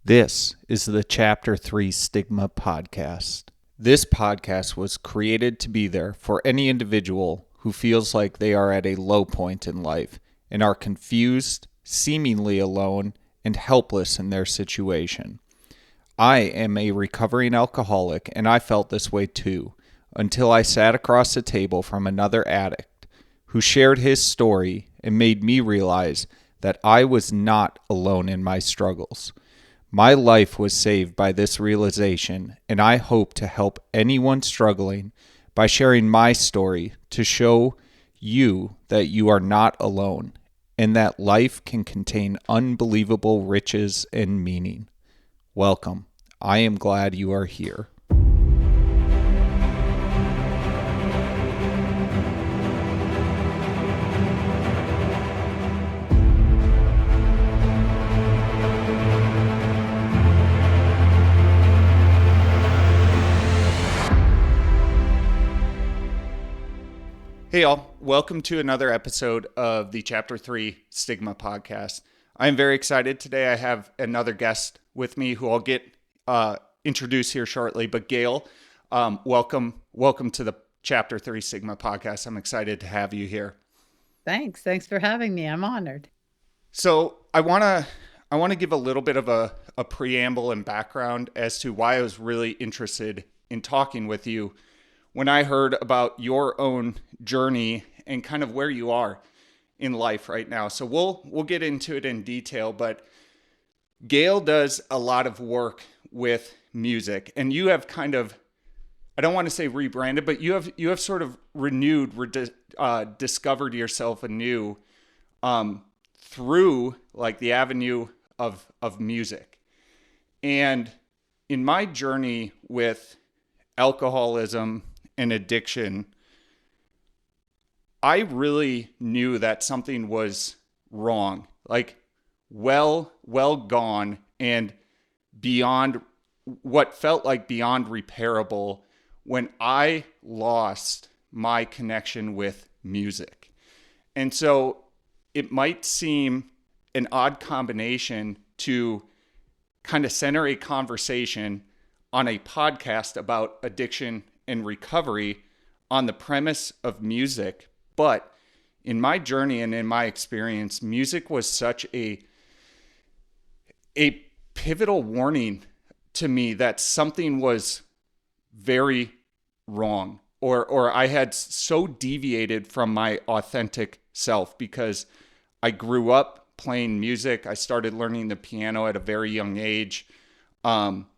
This is the Chapter 3 Stigma podcast. This podcast was created to be there for any individual who feels like they are at a low point in life and are confused, seemingly alone, and helpless in their situation. I am a recovering alcoholic, and I felt this way too, until I sat across the table from another addict who shared his story and made me realize that I was not alone in my struggles. My life was saved by this realization, and I hope to help anyone struggling by sharing my story to show you that you are not alone and that life can contain unbelievable riches and meaning. Welcome. I am glad you are here. Hey, y'all. Welcome to another episode of the Chapter 3 Stigma podcast. I'm very excited today. I have another guest with me who I'll get introduced here shortly. But Gail, welcome to the Chapter 3 Stigma podcast. I'm excited to have you here. Thanks for having me. I'm honored. So I want to give a little bit of a preamble and background as to why I was really interested in talking with you when I heard about your own journey and kind of where you are in life right now. So we'll get into it in detail, but Gail does a lot of work with music, and you have kind of, I don't want to say rebranded, but you have sort of discovered yourself anew through like the avenue of music. And in my journey with alcoholism and addiction, I really knew that something was wrong, like well gone and beyond what felt like beyond repairable when I lost my connection with music. And so it might seem an odd combination to kind of center a conversation on a podcast about addiction and recovery on the premise of music. But in my journey and in my experience, music was such a pivotal warning to me that something was very wrong, or I had so deviated from my authentic self because I grew up playing music. I started learning the piano at a very young age,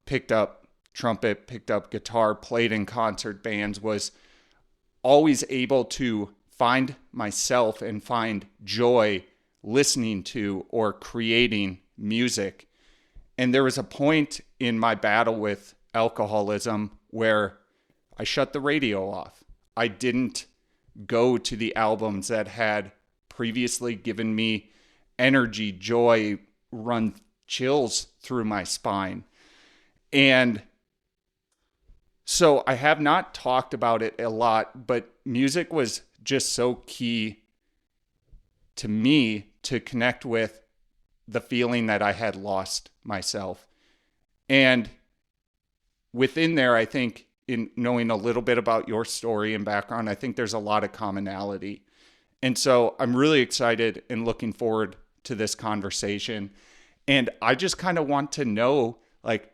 picked up trumpet, picked up guitar, played in concert bands, was always able to find myself and find joy listening to or creating music. And there was a point in my battle with alcoholism where I shut the radio off. I didn't go to the albums that had previously given me energy, joy, run chills through my spine. And so I have not talked about it a lot, but music was just so key to me to connect with the feeling that I had lost myself. And within there, I think in knowing a little bit about your story and background, I think there's a lot of commonality. And so I'm really excited and looking forward to this conversation. And I just kind of want to know, like,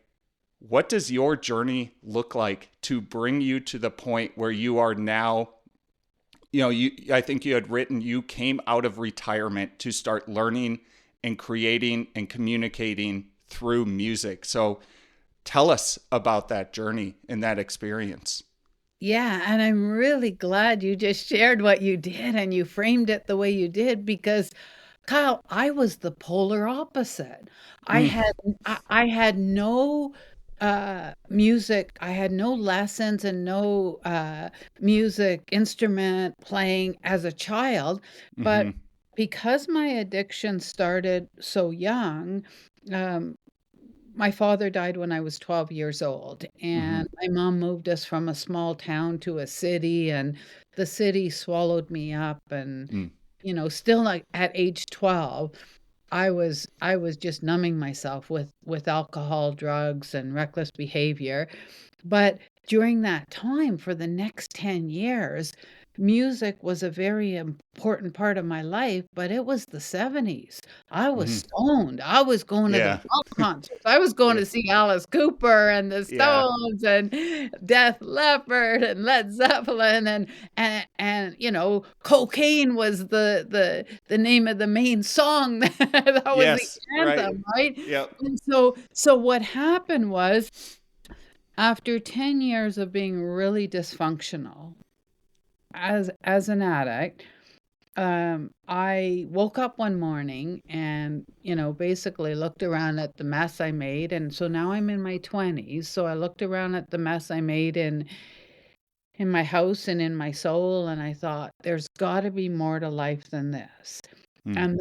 what does your journey look like to bring you to the point where you are now? I think you had written you came out of retirement to start learning and creating and communicating through music. So tell us about that journey and that experience. Yeah, and I'm really glad you just shared what you did and you framed it the way you did because Kyle, I was the polar opposite. I Mm, had I had no music. I had no lessons and no music instrument playing as a child, but mm-hmm, because my addiction started so young, um, my father died when I was 12 years old, mm-hmm, and my mom moved us from a small town to a city, and the city swallowed me up. And, mm, still like at age 12, I was just numbing myself with alcohol, drugs, and reckless behavior. But during that time, for the next 10 years, music was a very important part of my life, but it was the '70s. I was Hmm. stoned. I was going to the Yeah. rock concerts. I was going Yeah. to see Alice Cooper and the Yeah. Stones and Def Leppard and Led Zeppelin and cocaine was the name of the main song that was the Yes. Right. anthem, right? Yep. And so what happened was after 10 years of being really dysfunctional as an addict, I woke up one morning and, basically looked around at the mess I made. And so now I'm in my 20s. So I looked around at the mess I made in my house and in my soul, and I thought, there's got to be more to life than this. Mm. And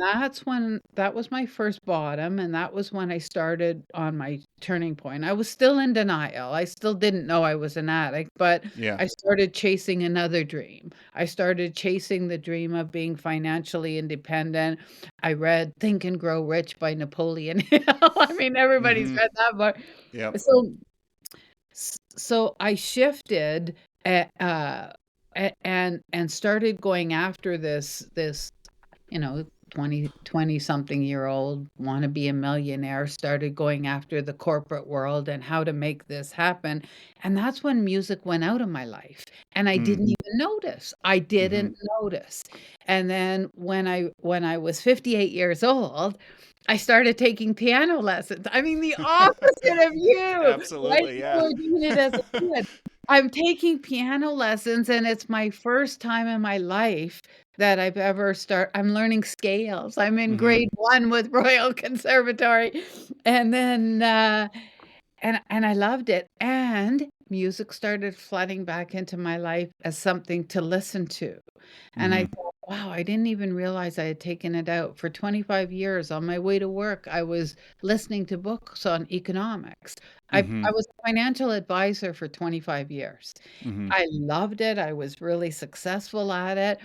that was my first bottom, and that was when I started on my turning point. I was still in denial. I still didn't know I was an addict, but Yeah. I started chasing another dream. I started chasing the dream of being financially independent. I read Think and Grow Rich by Napoleon Hill. I mean, everybody's Hmm. read that book. Yep. So so I shifted and started going after this you know 20 something year old want to be a millionaire, started going after the corporate world and how to make this happen. And that's when music went out of my life, and I Mm. didn't even notice. I Hmm. didn't notice. And then when I was 58 years old, I started taking piano lessons. I mean, the opposite of you, right? Absolutely. You Yeah. were doing it as a kid. I'm taking piano lessons, and it's my first time in my life that I'm learning scales. I'm in Hmm. grade 1 with Royal Conservatory, and then, and I loved it, and music started flooding back into my life as something to listen to, and I Hmm. thought, "Wow, I didn't even realize I had taken it out." For 25 years, on my way to work, I was listening to books on economics. I Hmm. was a financial advisor for 25 years. Hmm. I loved it, I was really successful at it,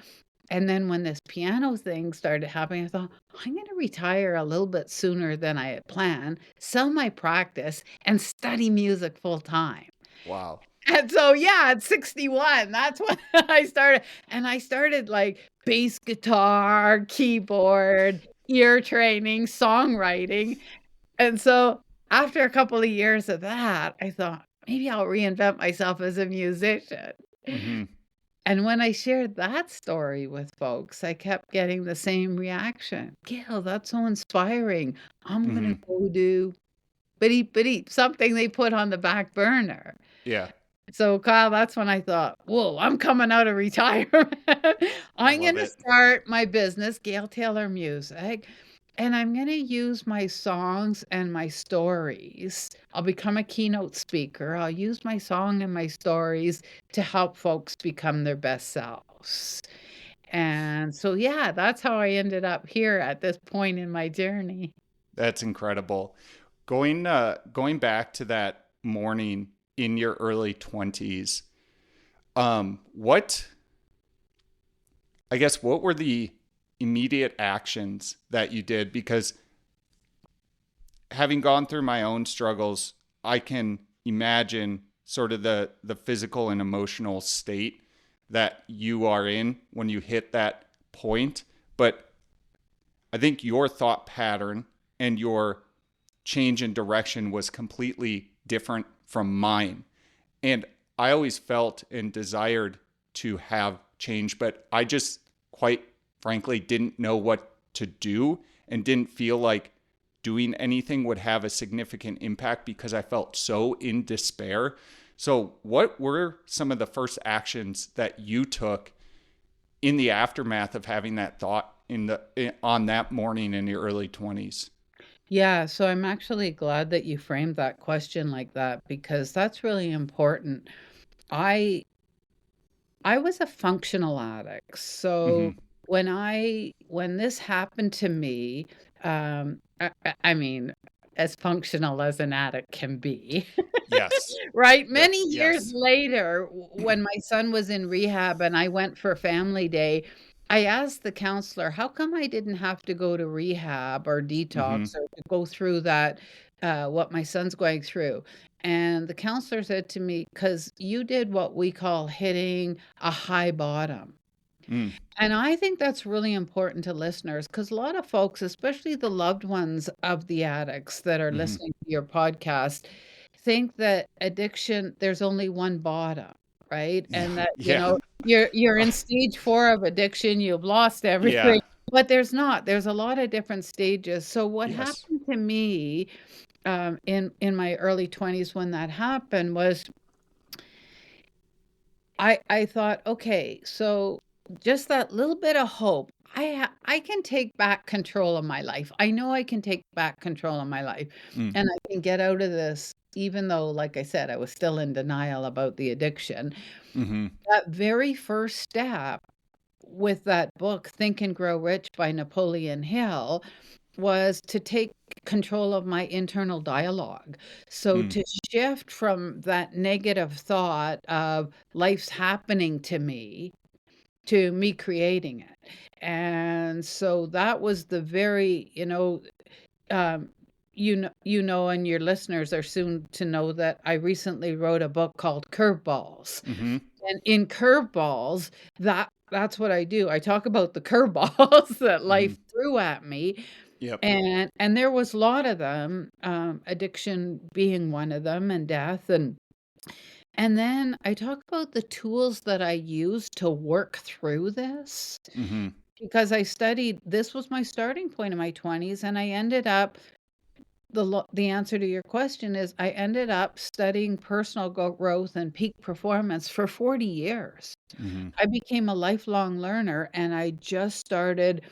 and then when this piano thing started happening, I thought, "I'm gonna retire a little bit sooner than I had planned, sell my practice, and study music full time." Wow. And so, yeah, at 61, that's when I started, and I started, like, bass guitar, keyboard, ear training, songwriting, and so after a couple of years of that, I thought, "Maybe I'll reinvent myself as a musician." Hmm. And when I shared that story with folks, I kept getting the same reaction. "Gail, that's so inspiring. I'm gonna Hmm. go do bitty bitty," something they put on the back burner. Yeah. So, Kyle, that's when I thought, "Whoa, I'm coming out of retirement. I I'm love gonna it. start my business, Gail Taylor Music, and I'm gonna use my songs and my stories. I'll become a keynote speaker. I'll use my song and my stories to help folks become their best selves." And so, yeah, that's how I ended up here at this point in my journey. That's incredible. Going back to that morning in your early 20s, what I guess what were the immediate actions that you did? Because having gone through my own struggles, I can imagine sort of the physical and emotional state that you are in when you hit that point. But I think your thought pattern and your change in direction was completely different from mine. And I always felt and desired to have change, but I just quite frankly didn't know what to do and didn't feel like doing anything would have a significant impact because I felt so in despair. So, what were some of the first actions that you took in the aftermath of having that thought on that morning in your early 20s? Yeah, so I'm actually glad that you framed that question like that, because that's really important. I I was a functional addict. So Mhm. when this happened to me, I mean, as functional as an addict can be, Yes. right? Yep. Many years Yes. later, when my son was in rehab and I went for family day, I asked the counselor, how come I didn't have to go to rehab or Mm-hmm. detox or to go through that, what my son's going through? And the counselor said to me, because you did what we call hitting a high bottom. Mm. And I think that's really important to listeners because a lot of folks, especially the loved ones of the addicts that are Mm-hmm. listening to your podcast, think that addiction, there's only one bottom, right? Yeah. And that, Yeah. you're in stage 4 of addiction, you've lost Yeah. everything. But there's not. There's a lot of different stages. So what Yes. happened to me in my early 20s when that happened was I thought, okay, so just that little bit of hope. I can take back control of my life. I know I can take back control of my life, Mm. and I can get out of this, even though, like I said, I was still in denial about the addiction. Mm-hmm. That very first step with that book, Think and Grow Rich by Napoleon Hill, was to take control of my internal dialogue. So Mm. to shift from that negative thought of life's happening to me creating it. And so that was the very, um, and your listeners are soon to know that I recently wrote a book called Curveballs. Mm-hmm. And in Curveballs, that's what I do. I talk about the curveballs that Mm-hmm. life threw at me, Yep. and there was a lot of them, addiction being one of them, and death, and then I talk about the tools that I use to work through this, Mm-hmm. because I studied this was my starting point in my 20s, and I ended up the answer to your question is I ended up studying personal growth and peak performance for 40 years. Mm-hmm. I became a lifelong learner, and I just started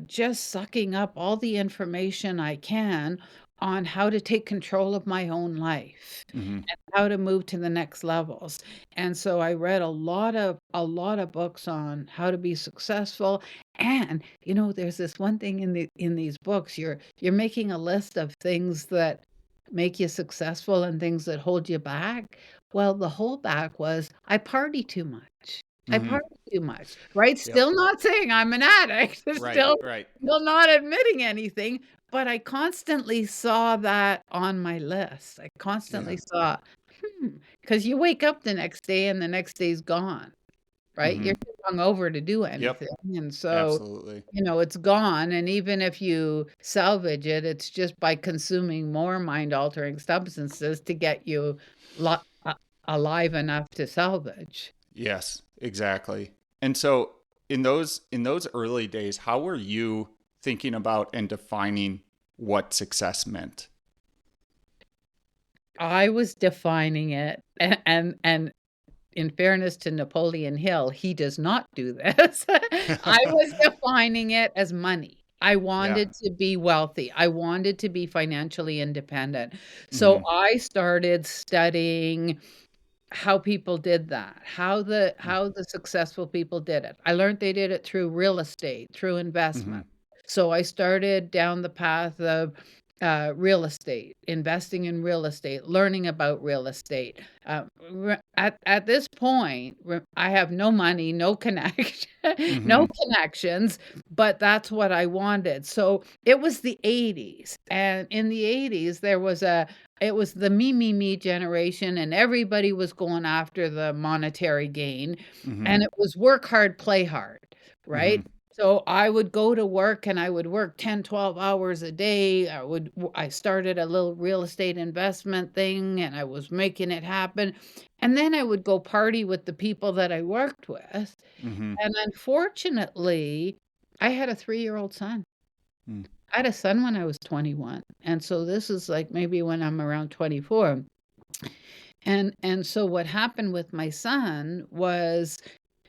just sucking up all the information I can on how to take control of my own life Mm-hmm. and how to move to the next levels. And so I read a lot of books on how to be successful. And there's this one thing in these books. You're making a list of things that make you successful and things that hold you back. Well, the holdback was I party too much. I Mm-hmm. party too much, right? Yep. Still not saying I'm an addict. Right. Still Right. still not admitting anything, but I constantly saw that on my list. I Yeah. constantly saw, because you wake up the next day and the next day's gone, right? Mm-hmm. You're too hungover to do Yep. anything. And so, Absolutely. it's gone. And even if you salvage it, it's just by consuming more mind altering substances to get you lo- a- alive enough to salvage. Yes, exactly. And so in those early days, how were you thinking about and defining what success meant? I was defining it, and in fairness to Napoleon Hill, he does not do this. I was defining it as money. I Yeah. wanted to be wealthy. I wanted to be financially independent. So Mm-hmm. I started studying how people did that, how the successful people did it. I learned they did it through real estate, through Mm-hmm. investment. So I started down the path of real estate, investing in real estate, learning about real estate. At this point, I have no money, no connection, Mm-hmm. no connections, but that's what I wanted. So it was the 80s, and in the 80s it was the me generation, and everybody was going after the monetary gain, Mm-hmm. and it was work hard, play hard, Mm-hmm. right? So I would go to work and I would work 10, 12 hours a day. I started a little real estate investment thing and I was making it happen. And then I would go party with the people that I worked with. Mm-hmm. And unfortunately, I had a 3-year-old son. Mm. I had a son when I was 21. And so this is like maybe when I'm around 24. And so what happened with my son was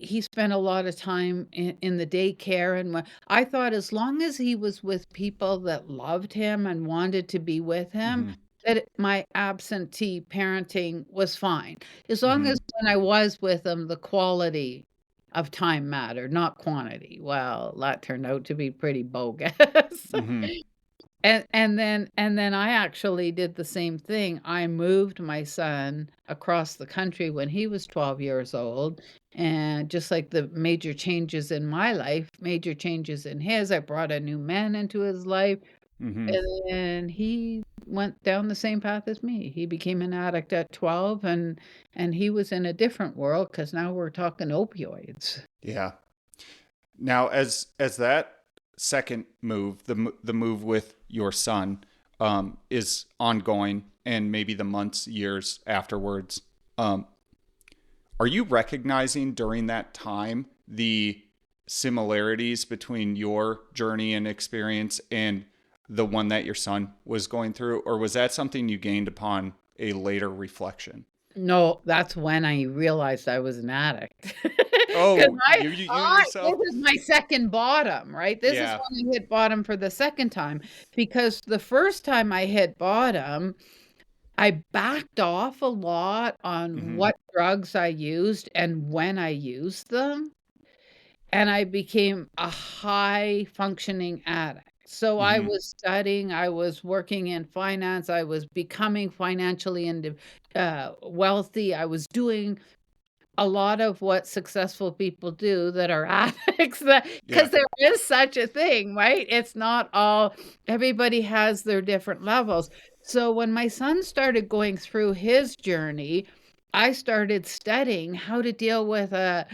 he spent a lot of time in the daycare, and I thought as long as he was with people that loved him and wanted to be with him, Mm-hmm. that my absentee parenting was fine. As long Mm-hmm. as when I was with him, the quality of time mattered, not quantity. Well, that turned out to be pretty bogus. Mm-hmm. And then I actually did the same thing. I moved my son across the country when he was 12 years old, and just like the major changes in my life, major changes in his, I brought a new man into his life, Hmm. and then he went down the same path as me. He became an addict at 12, and he was in a different world because now we're talking opioids. Yeah. Now, as that second move, the move with your son, is ongoing, and maybe the months, years afterwards, um, are you recognizing during that time the similarities between your journey and experience and the one that your son was going through, or was that something you gained upon a later reflection? No, that's when I realized I was an addict. 'Cause Oh, you this yourself? is my second bottom, right? This is Yeah. when I hit bottom for the second time, because the first time I hit bottom, I backed off a lot on Hmm. what drugs I used and when I used them, and I became a high functioning addict. So I Hmm. was studying, I was working in finance, I was becoming financially wealthy. I was doing a lot of what successful people do that are addicts, that Yeah. because there is such a thing, right? It's not all everybody has their different levels. So when my son started going through his journey, I started studying how to deal with a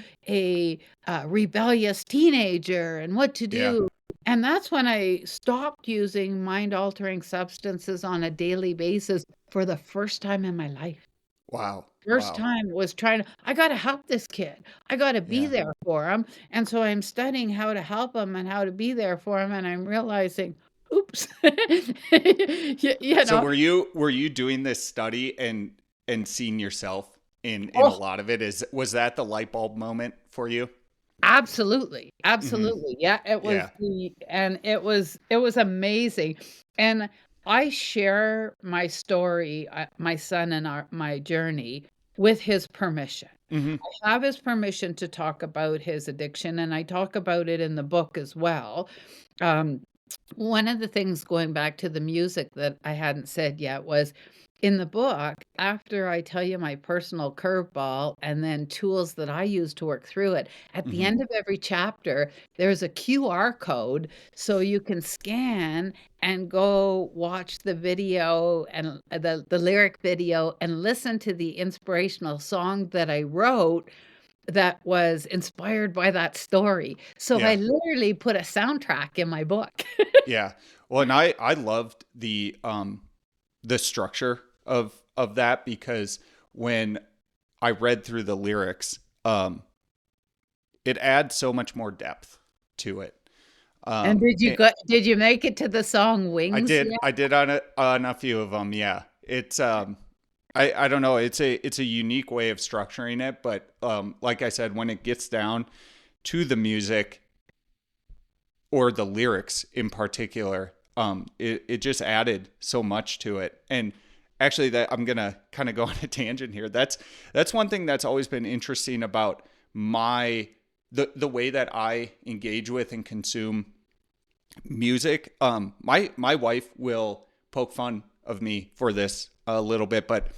rebellious teenager and what to Yeah. do. And that's when I stopped using mind-altering substances on a daily basis for the first time in my life. Wow. First Wow. time was trying to, I gotta help this kid. I gotta be Yeah. there for him, and so I'm studying how to help him and how to be there for him, and I'm realizing, "Oops." You So know? were you doing this study and seeing yourself in a Oh, lot of it? Was that the light bulb moment for you? absolutely, Hmm. absolutely. Yeah, it was Yeah. the and it was amazing, and I share my story, my son and my journey with his permission. Hmm. Have his permission to talk about his addiction, and I talk about it in the book as well. Um, One of the things, going back to the music, that I hadn't said yet was, in the book, after I tell you my personal curveball and then tools that I use to work through it, at the Hmm. end of every chapter, there's a QR code so you can scan and go watch the video and the lyric video and listen to the inspirational song that I wrote that was inspired by that story. So I Yeah. literally put a soundtrack in my book. Yeah. Well, and I loved the structure of that, because when I read through the lyrics, it adds so much more depth to it. And It, did you make it to the song Wings yet? I did on a few of them. Yeah. It's I don't know. It's a unique way of structuring it, but like I said, when it gets down to the music or the lyrics in particular, it just added so much to it. And actually, that I'm gonna kind of go on a tangent here. That's one thing that's always been interesting about the way that I engage with and consume music. My wife will poke fun of me for this a little bit, but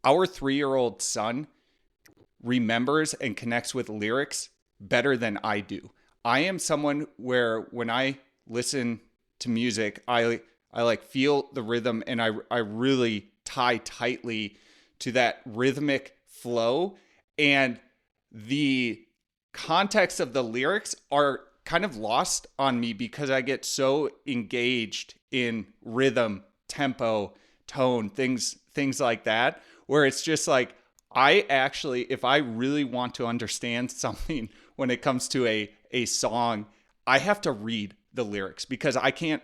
our 3-year-old son remembers and connects with lyrics better than I do. I am someone where when I listen to music, I like feel the rhythm, and I really tie tightly to that rhythmic flow, and the context of the lyrics are kind of lost on me because I get so engaged in rhythm, tempo, tone, things like that, where it's just like, I actually, if I really want to understand something when it comes to a song, I have to read the lyrics, because I can't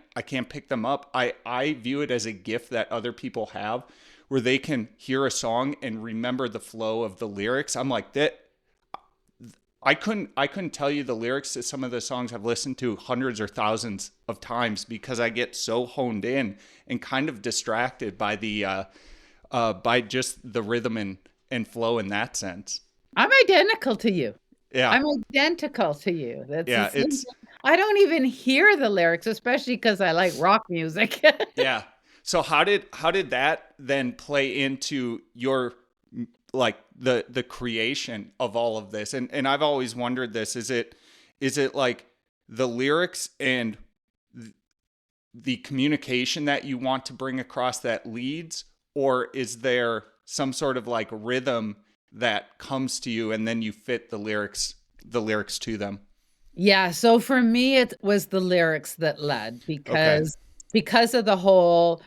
pick them up. I view it as a gift that other people have, where they can hear a song and remember the flow of the lyrics. I'm like, that I couldn't tell you the lyrics to some of the songs I've listened to hundreds or thousands of times, because I get so honed in and kind of distracted by the by just the rhythm and flow in that sense. I'm identical to you. Yeah. I'm identical to you. That's the Yeah, same. I don't even hear the lyrics, especially because I like rock music. Yeah. So how did that then play into your like the creation of all of this? And I've always wondered this. Is it like the lyrics and the communication that you want to bring across that leads, or is there some sort of like rhythm that comes to you and then you fit the lyrics to them? Yeah, so for me, it was the lyrics that led Okay. because of the whole,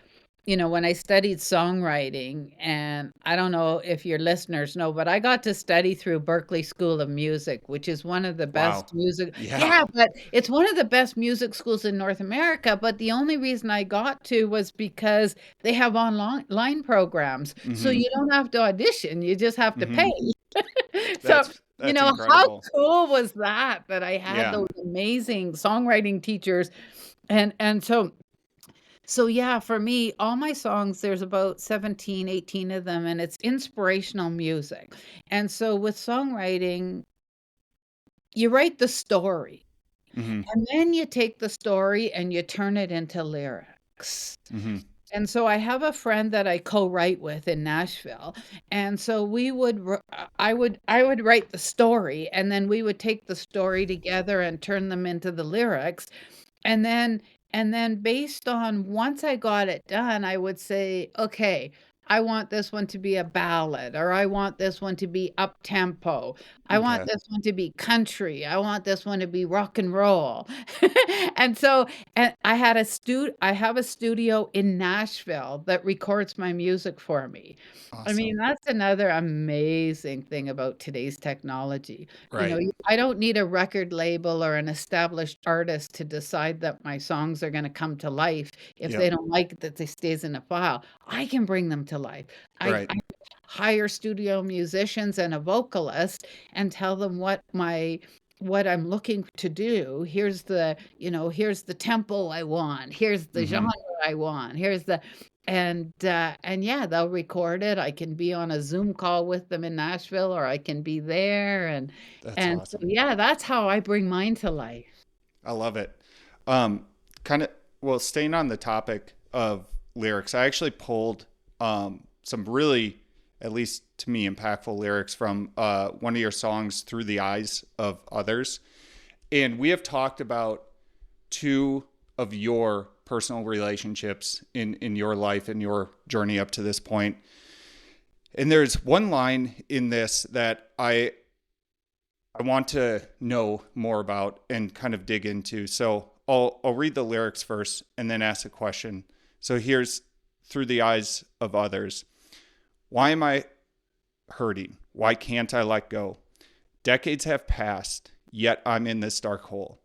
when I studied songwriting, and I don't know if your listeners know, but I got to study through Berklee School of Music, which is one of the Wow. best music. Yeah. Yeah, but it's one of the best music schools in North America. But the only reason I got to was because they have online programs, so Mhm. you don't have to audition; you just have to pay. Mhm. So, That's how incredible. cool was that I had Yeah. those amazing songwriting teachers, and so yeah, for me, all my songs, there's about 17, 18 of them, and it's inspirational music. And so with songwriting, you write the story, Mhm. and then you take the story and you turn it into lyrics. Mhm. And so I have a friend that I co-write with in Nashville. And so I would write the story, and then we would take the story together and turn them into the lyrics. And then based on once I got it done, I would say, "Okay, I want this one to be a ballad, or I want this one to be up tempo. I want Okay. this one to be country. I want this one to be rock and roll." And so, and I have a studio in Nashville that records my music for me. I mean, Awesome. that's another amazing thing about today's technology. Right. I don't need a record label or an established artist to decide that my songs are gonna come to life. If they Yep. don't like it, that they stays in a file. I can bring them to life. Right. I hire studio musicians and a vocalist and tell them what I'm looking to do. Here's the tempo I want. Here's the genre Mhm. I want. Here's the and yeah, they'll record it. I can be on a Zoom call with them in Nashville, or I can be there, That's and so awesome. yeah, that's how I bring mine to life. I love it. Um, kind of, well, staying on the topic of lyrics, I actually pulled some really, at least to me, impactful lyrics from one of your songs, Through the Eyes of Others. And we have talked about two of your personal relationships in your life and your journey up to this point. And there's one line in this that I want to know more about and kind of dig into. So I'll read the lyrics first and then ask a question. So here's Through the Eyes of Others. Why am I hurting? Why can't I let go? Decades have passed, yet I'm in this dark hole.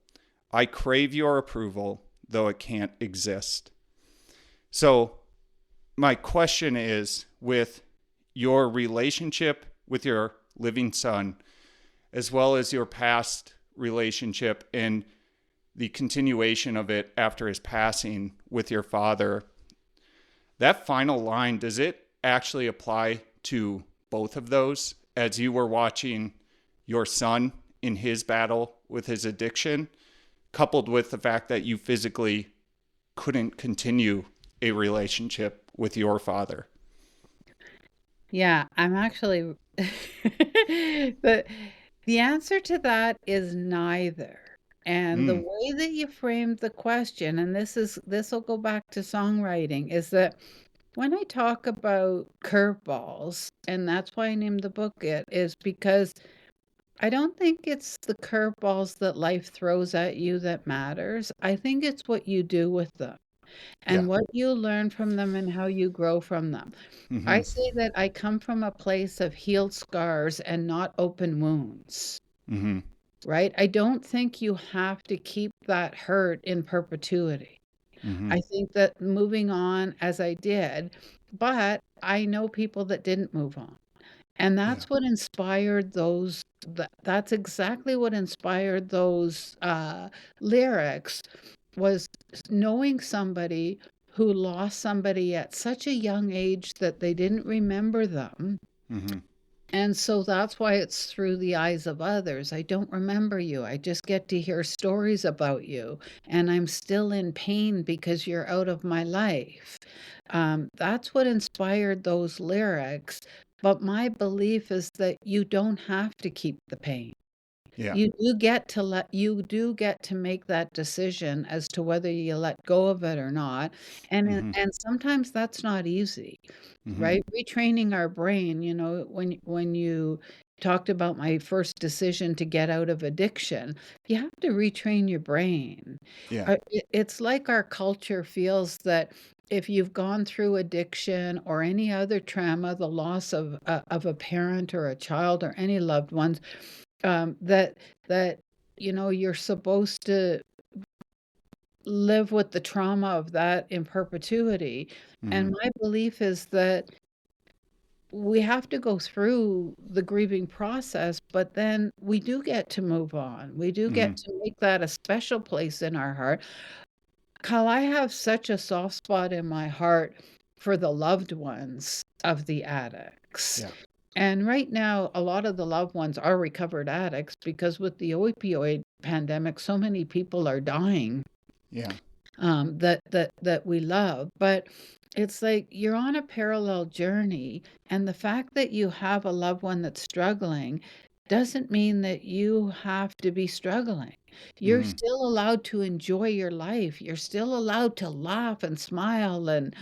I crave your approval, though it can't exist. So my question is, with your relationship with your living son, as well as your past relationship and the continuation of it after his passing with your father, that final line, does it actually apply to both of those as you were watching your son in his battle with his addiction, coupled with the fact that you physically couldn't continue a relationship with your father? Yeah, I'm actually the the answer to that is neither. And the Mm, way that you framed the question, and this will go back to songwriting, is that when I talk about curveballs, and that's why I named the book it, is because I don't think it's the curveballs that life throws at you that matters. I think it's what you do with them yeah. and what you learn from them and how you grow from them. I Mm-hmm. say that I come from a place of healed scars and not open wounds, Mm-hmm. right? I don't think you have to keep that hurt in perpetuity. Mm-hmm. I think that moving on as I did, but I know people that didn't move on. And Yeah. that's what inspired that's exactly what inspired those lyrics, was knowing somebody who lost somebody at such a young age that they didn't remember them, Mm-hmm. And so that's why it's through the eyes of others. I don't remember you. I just get to hear stories about you, and I'm still in pain because you're out of my life. That's what inspired those lyrics. But my belief is that you don't have to keep the pain. Yeah. You do get to make that decision as to whether you let go of it or not. Hmm. And sometimes that's not easy, Hmm. right? Retraining our brain, when you talked about my first decision to get out of addiction, you have to retrain your brain. Yeah. It's like our culture feels that if you've gone through addiction or any other trauma, the loss of a parent or a child or any loved ones, that that you're supposed to live with the trauma of that in perpetuity. Hmm. And my belief is that we have to go through the grieving process, but then we do get to move on. We do Hmm. get to make that a special place in our heart. Kyle, I have such a soft spot in my heart for the loved ones of the addicts. Yeah. And right now, a lot of the loved ones are recovered addicts because with the opioid pandemic, so many people are dying, Yeah. that we love. But it's like you're on a parallel journey, and the fact that you have a loved one that's struggling doesn't mean that you have to be struggling. You're Hmm. still allowed to enjoy your life. You're still allowed to laugh and smile and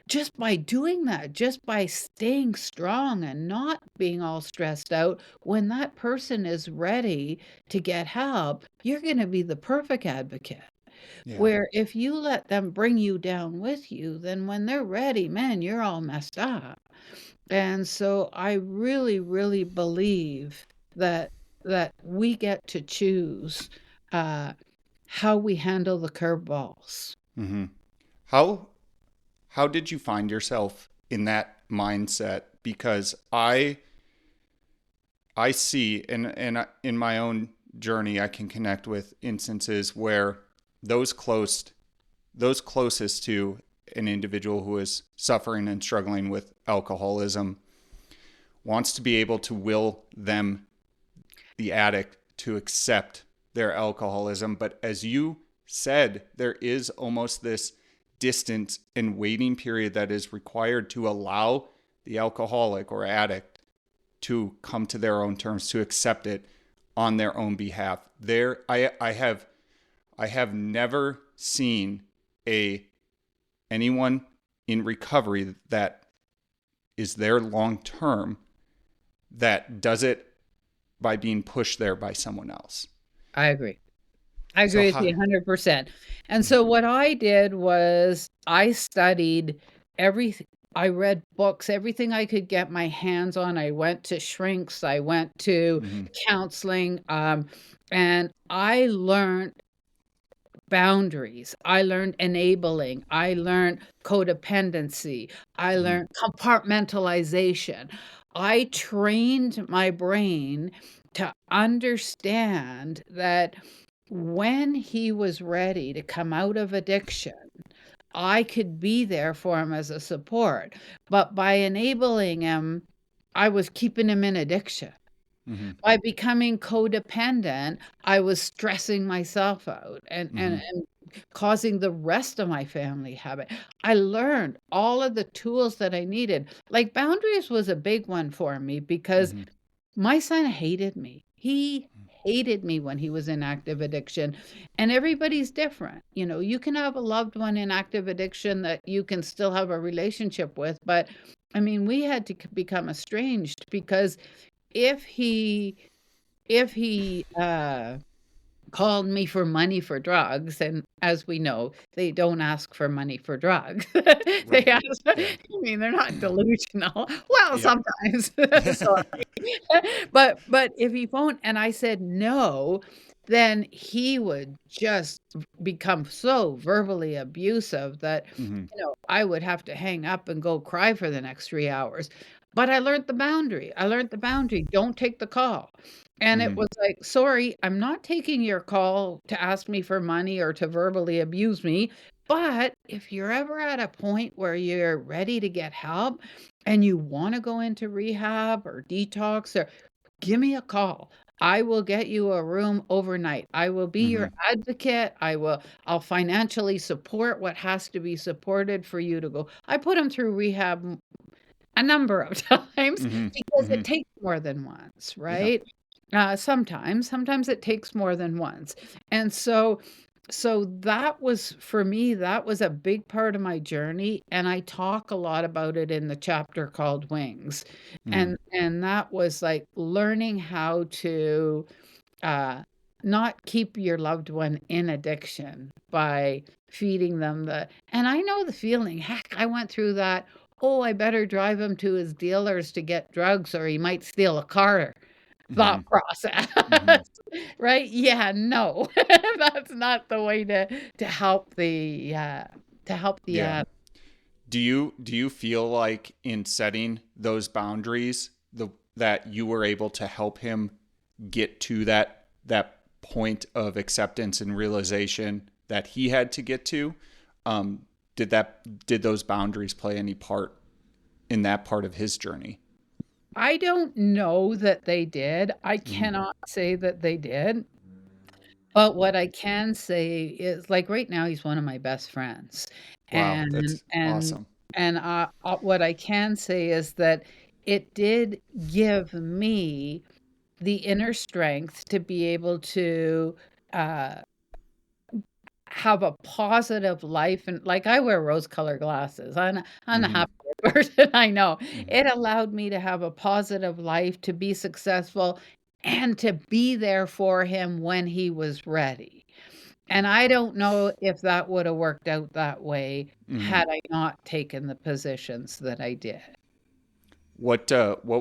just by doing that, just by staying strong and not being all stressed out, when that person is ready to get help, you're going to be the perfect advocate. Yeah. Where if you let them bring you down with you, then when they're ready, man, you're all messed up. And so I really, really believe that we get to choose uh, how we handle the curveballs. Hmm. How how did you find yourself in that mindset? Because I see, and in my own journey, I can connect with instances where those close those closest to an individual who is suffering and struggling with alcoholism wants to be able to will them, the addict, to accept their alcoholism. But as you said, there is almost this distance and waiting period that is required to allow the alcoholic or addict to come to their own terms, to accept it on their own behalf. I have never seen a anyone in recovery that is there long term that does it by being pushed there by someone else. I agree. I So agree with you how? 100%. And so what I did was I studied everything. I read books, everything I could get my hands on. I went to shrinks, I went to Mm-hmm. counseling, and I learned boundaries. I learned enabling. I learned codependency. I Mm-hmm. learned compartmentalization. I trained my brain to understand that when he was ready to come out of addiction, I could be there for him as a support. But by enabling him, I was keeping him in addiction. Mm-hmm. By becoming codependent, I was stressing myself out Mm-hmm. and causing the rest of my family habit. I learned all of the tools that I needed. Like boundaries was a big one for me because Mm-hmm. my son hated me. He hated me when he was in active addiction. And everybody's different. You can have a loved one in active addiction that you can still have a relationship with. But I mean, we had to become estranged because if he if he called me for money for drugs, and as we know, they don't ask for money for drugs. They Right. ask, Yeah. I mean, they're not delusional. Well, Yeah. sometimes. Sorry. But if he phoned and I said no, then he would just become so verbally abusive that, Mm-hmm. I would have to hang up and go cry for the next 3 hours. But I learned the boundary. I learned the boundary. Don't take the call. And it Mm-hmm. was like, "Sorry, I'm not taking your call to ask me for money or to verbally abuse me, But if you're ever at a point where you're ready to get help and you want to go into rehab or detox, or give me a call. I will get you a room overnight. I will be your Mm-hmm. advocate. I'll financially support what has to be supported for you to go. I put them through rehab a number of times Mm-hmm. because Mm-hmm. it takes more than once, Yeah. right? Sometimes it takes more than once. And so that was, for me, that was a big part of my journey, and I talk a lot about it in the chapter called Wings. Mm-hmm. And that was like learning how to uh, not keep your loved one in addiction by feeding them and I know the feeling. Heck, I went through that. Oh, I better drive him to his dealers to get drugs or he might steal a car Mm-hmm. thought process. Mm-hmm. Right? Yeah, no. That's not the way to help the Yeah. Do you feel like in setting those boundaries, that you were able to help him get to that point of acceptance and realization that he had to get to? Did those boundaries play any part in that part of his journey? I don't know that they did. I Mm-hmm. cannot say that they did. But what I can say is, like, right now, he's one of my best friends, Wow, and that's and awesome. what I can say is that it did give me the inner strength to be able to, uh, have a positive life, and, like, I wear rose-colored glasses. I'm a Mm-hmm. happy person, I know. Mm-hmm. It allowed me to have a positive life, to be successful, and to be there for him when he was ready. And I don't know if that would have worked out that way Mm-hmm. had I not taken the positions that I did. What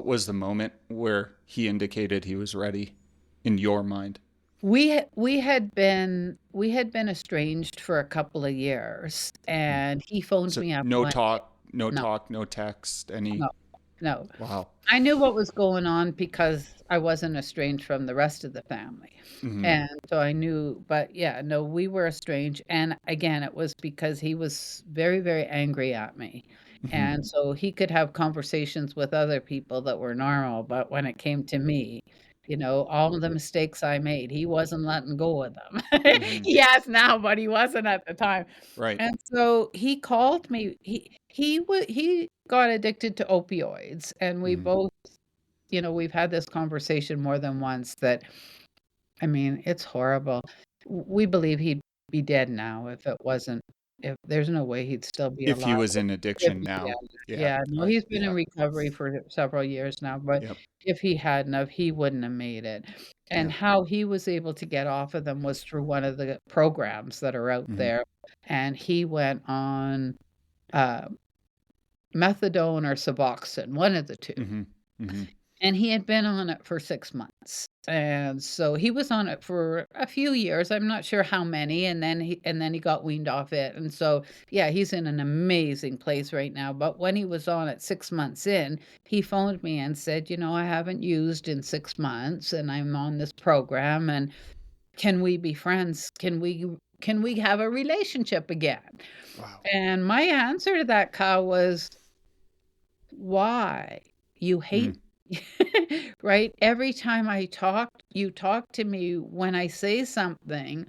was the moment where he indicated he was ready in your mind? We had been estranged for a couple of years, and he phoned So me up no one day. talk, no No, talk, no text, any. no, no. Wow. I knew what was going on because I wasn't estranged from the rest of the family. Mm-hmm. And so I knew, but yeah, no, we were estranged. And again, it was because he was very, very angry at me. Mm-hmm. And so he could have conversations with other people that were normal, but when it came to me, all of the mistakes I made, he wasn't letting go of them. Mm-hmm. He has now, but he wasn't at the time. Right. And so he called me. He got addicted to opioids, and we Mm-hmm. both, we've had this conversation more than once that, I mean, it's horrible. We believe he'd be dead now if there's no way he'd still be If he alive was in if addiction he now, hadn't. yeah, Yeah, no, he's been in yeah, recovery for several years now, but yep, if he hadn't have, he wouldn't have made it. And yep. how he was able to get off of them was through one of the programs that are out Mm-hmm. there, and he went on, uh, methadone or Suboxone, one of the 2. Mm-hmm. Mm-hmm. And he had been on it for 6 months. And so he was on it for a few years, I'm not sure how many, and then he got weaned off it. And so, yeah, he's in an amazing place right now. But when he was on it 6 months in, he phoned me and said, "I haven't used in 6 months and I'm on this program, and can we be friends? Can we have a relationship again?" Wow. And my answer to that, Kyle, was, "Why? You Mm-hmm. hate me." Right? Every time you talk to me, when I say something,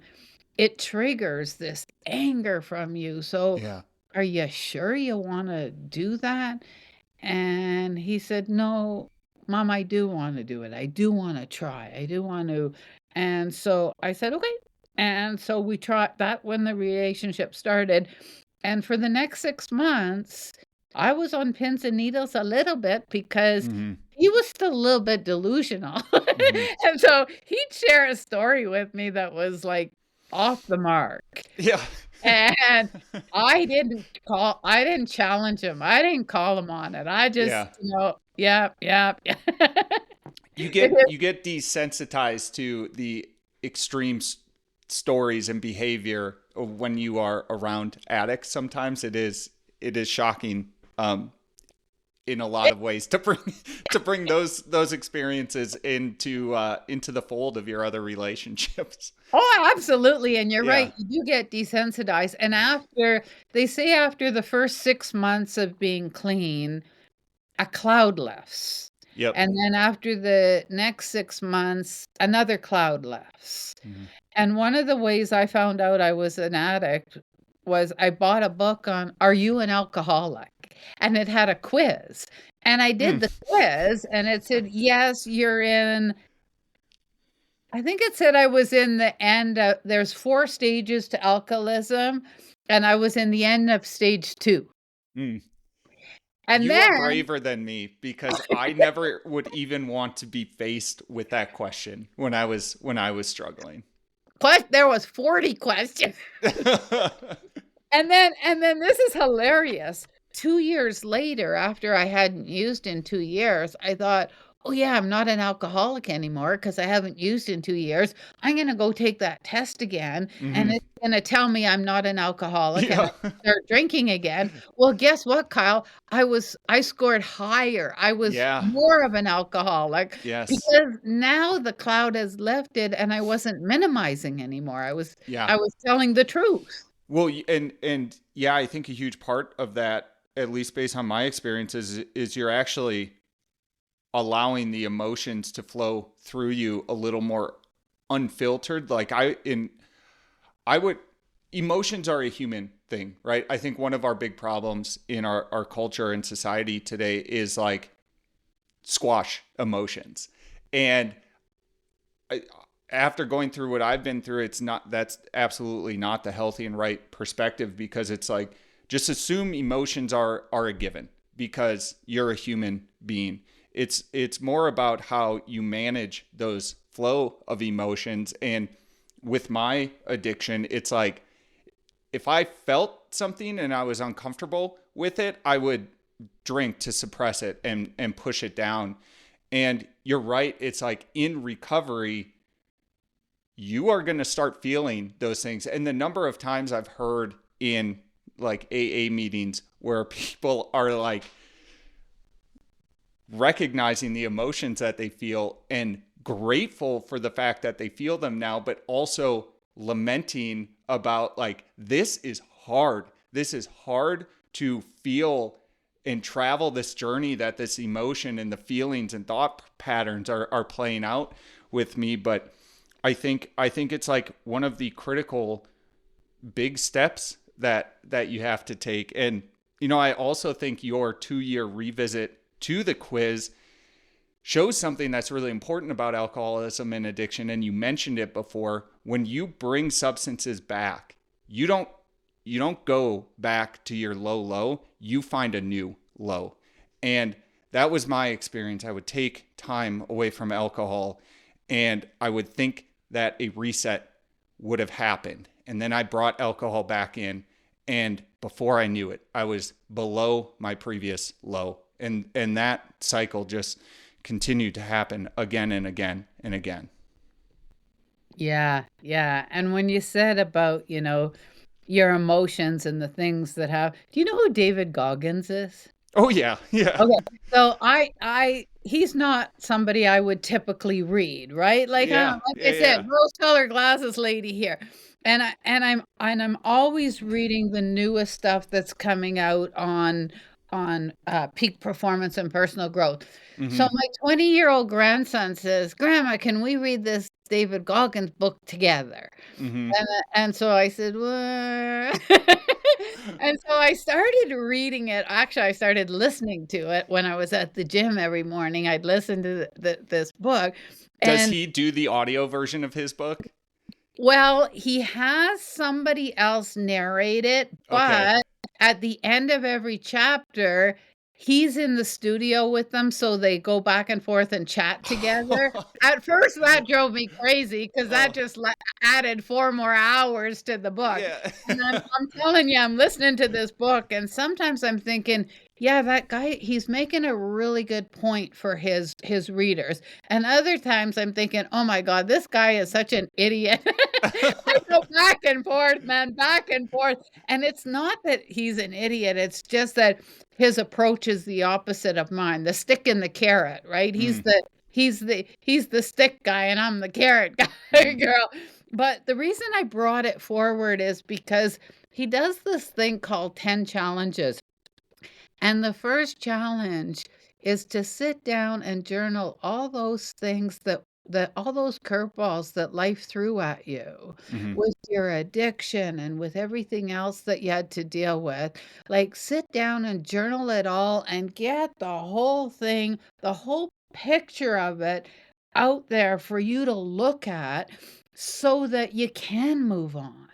it triggers this anger from you. So, Yeah. are you sure you wanna do that? And he said, "No, mom, I do wanna do it. I do wanna try. I do want to." And so I said, "Okay." And so we tried that when the relationship started. And for the next 6 months, I was on pins and needles a little bit because Mm-hmm. he was still a little bit delusional. Mm-hmm. And so he'd share a story with me that was, like, off the mark. Yeah. And I didn't challenge him. I didn't call him on it. I just, Yeah. yep, yep, yeah. You It get is. you get desensitized to the extreme stories and behavior of when you are around addicts. Sometimes it is shocking. in a lot of ways to bring those experiences into the fold of your other relationships. Oh, absolutely. And you're Yeah. right. You do get desensitized. And they say after the first 6 months of being clean, a cloud lifts. Yep. And then after the next 6 months, another cloud lifts. Mhm. And one of the ways I found out I was an addict was I bought a book on, Are You an Alcoholic? And it had a quiz. And I did the quiz, and it said, yes, you're in. I think it said I was in the end of, there's 4 stages to alcoholism, and I was in the end of stage 2. Mm. And You are then braver than me, because I never would even want to be faced with that question when I was struggling. there was 40 questions. And then this is hilarious. 2 years later, after I hadn't used in 2 years, I thought, oh yeah, I'm not an alcoholic anymore because I haven't used in 2 years. I'm going to go take that test again, and Mhm. it's going to tell me I'm not an alcoholic and I Yeah. can start drinking again. Well, guess what, Kyle? I scored higher. I was Yeah. more of an alcoholic Yes. because now the cloud has lifted and I wasn't minimizing anymore. I was Yeah. I was telling the truth. Well, and yeah, I think a huge part of that, at least based on my experiences, is you're actually allowing the emotions to flow through you a little more unfiltered. Like I would emotions are a human thing, right? I think one of our big problems in our culture and society today is like squash emotions. And after going through what I've been through, that's absolutely not the healthy and right perspective, because it's like, just assume emotions are a given because you're a human being. It's more about how you manage those flow of emotions. And with my addiction, it's like, if I felt something and I was uncomfortable with it, I would drink to suppress it and push it down. And you're right. It's like, in recovery, you are going to start feeling those things. And the number of times I've heard in like AA meetings where people are like recognizing the emotions that they feel and grateful for the fact that they feel them now, but also lamenting about like, this is hard. This is hard to feel and travel this journey that this emotion and the feelings and thought patterns are playing out with me. But I think it's like one of the critical big steps that you have to take. And, you know, I also think your 2-year revisit to the quiz shows something that's really important about alcoholism and addiction. And you mentioned it before. When you bring substances back, you don't go back to your low. You find a new low. And that was my experience. I would take time away from alcohol and I would think that a reset would have happened. And then I brought alcohol back in, and before I knew it, I was below my previous low. And that cycle just continued to happen again and again and again. Yeah, yeah. And when you said about, your emotions and the things that have, do you know who David Goggins is? Oh yeah. Yeah. Okay. So he's not somebody I would typically read, right? Like, Yeah. like I Yeah. said, Yeah. rose-colored glasses lady here. And I'm always reading the newest stuff that's coming out on peak performance and personal growth. So Mm-hmm. my 20-year-old grandson says, "Grandma, can we read this David Goggins book together?" Mm-hmm. And so I said, "What?" And so I started reading it. Actually, I started listening to it when I was at the gym every morning. I'd listen to this book. Does And he do the audio version of his book? well, he has somebody else narrate it, Okay. but at the end of every chapter, he's in the studio with them, so they go back and forth and chat together. At first, that drove me crazy because that Oh, just added 4 more hours to the book. yeah. And I'm telling you, I'm listening to this book, and sometimes I'm thinking, yeah, that guy, he's making a really good point for his readers. And other times I'm thinking, oh my God, this guy is such an idiot. I go back and forth, man, back and forth. And it's not that he's an idiot. It's just that his approach is the opposite of mine. The stick and the carrot, right? Mm, He's the stick guy and I'm the carrot guy, mhm, girl. But the reason I brought it forward is because he does this thing called 10 challenges. And the first challenge is to sit down and journal all those things that all those curveballs that life threw at you mhm, with your addiction and with everything else that you had to deal with. Like sit down and journal it all and get the whole thing, the whole picture of it out there for you to look at so that you can move on.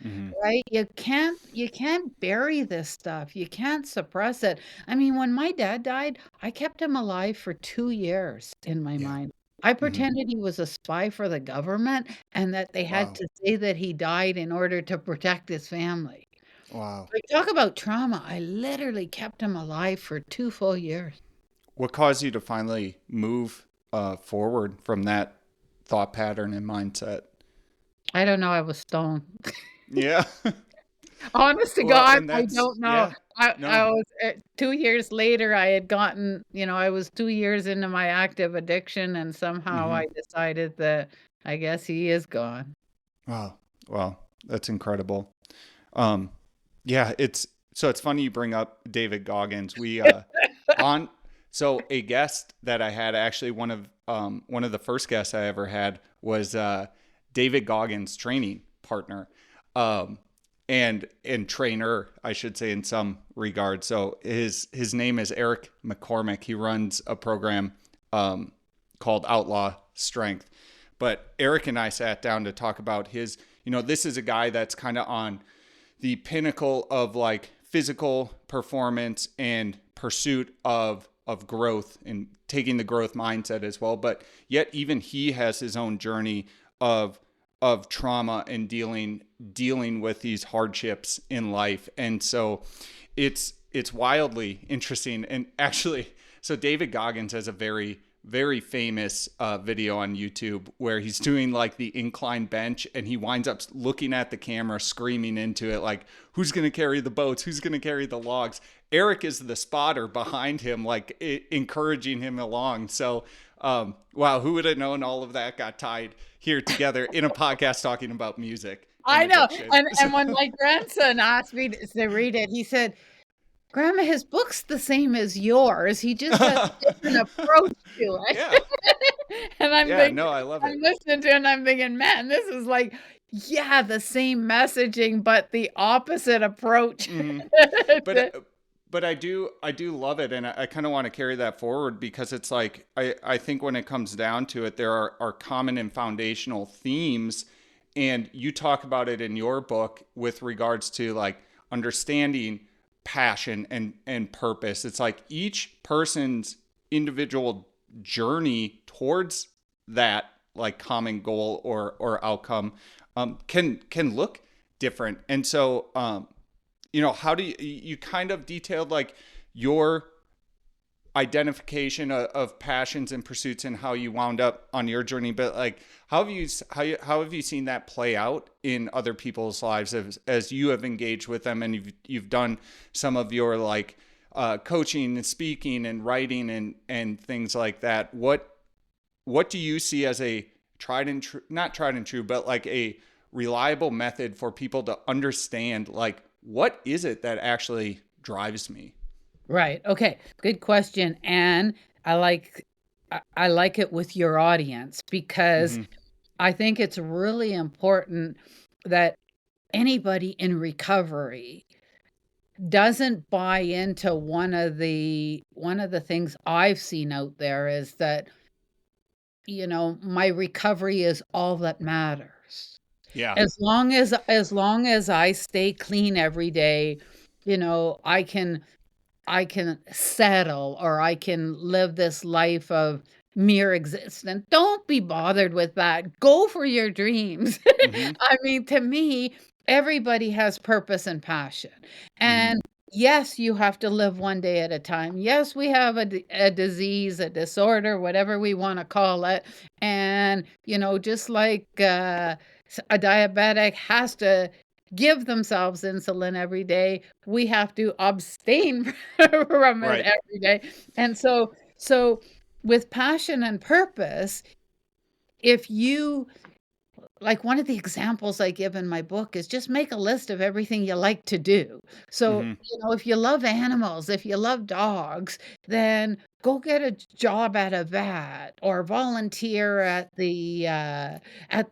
mhm. Right? You can't bury this stuff. You can't suppress it. I mean, when my dad died, I kept him alive for 2 years in my Yeah. mind. I Mhm. pretended he was a spy for the government and that they had Wow. to say that he died in order to protect his family. Wow. Like, talk about trauma. I literally kept him alive for 2 full years. What caused you to finally move forward from that thought pattern and mindset? I don't know, I was stoned. Yeah. Honest to Well, God, and I that's don't know. yeah. I No. was 2 years later, I had gotten I was 2 years into my active addiction, and somehow Mhm. I decided that I guess he is gone. Wow. Wow. That's incredible. Um, yeah, it's funny you bring up David Goggins. We on so a guest that I had, actually one of the first guests I ever had was David Goggins' training partner. Um, and trainer, I should say, in some regard. So his name is Eric McCormick. He runs a program called Outlaw Strength. But Eric and I sat down to talk about his, this is a guy that's kind of on the pinnacle of like physical performance and pursuit of growth and taking the growth mindset as well. But yet even he has his own journey of trauma and dealing with these hardships in life. And so it's wildly interesting. And actually, so David Goggins has a very famous video on YouTube where he's doing like the incline bench and he winds up looking at the camera, screaming into it like, who's going to carry the boats? Who's going to carry the logs? Eric is the spotter behind him, like encouraging him along. So, wow, who would have known all of that got tied here together in a podcast talking about music and I know, addiction? and when my grandson asked me to read it, he said, "Grandma, his book's the same as yours. He just has a different approach to Yeah. it." And I'm Yeah. thinking No, I love I'm it. listening to it and I'm thinking, "Man, this is like, yeah, the same messaging, but the opposite approach." Hmm. To But I do love it, and I kind of want to carry that forward because it's like I think when it comes down to it, there are common and foundational themes, and you talk about it in your book with regards to like understanding passion and purpose. It's like each person's individual journey towards that like common goal or outcome can look different, and so how do you kind of detailed like your identification of passions and pursuits and how you wound up on your journey, but like how have you seen that play out in other people's lives as you have engaged with them and you've done some of your like coaching and speaking and writing and things like that? What do you see as a tried and true, not tried and true, but like a reliable method for people to understand like what is it that actually drives me? Right. Okay. Good question. And I like I like it with your audience because Mm-hmm. I think it's really important that anybody in recovery doesn't buy into one of the things I've seen out there is that, my recovery is all that matters. Yeah. As long as I stay clean every day, I can settle or I can live this life of mere existence. Don't be bothered with that. Go for your dreams. Mm-hmm. I mean, to me, everybody has purpose and passion. Mm-hmm. And yes, you have to live one day at a time. Yes, we have a disease, a disorder, whatever we want to call it. And, just like a diabetic has to give themselves insulin every day. We have to abstain from it Right. every day. And so with passion and purpose, if you like one of the examples I give in my book is just make a list of everything you like to do. So, Mm-hmm. if you love animals, if you love dogs, then go get a job at a vet or volunteer at the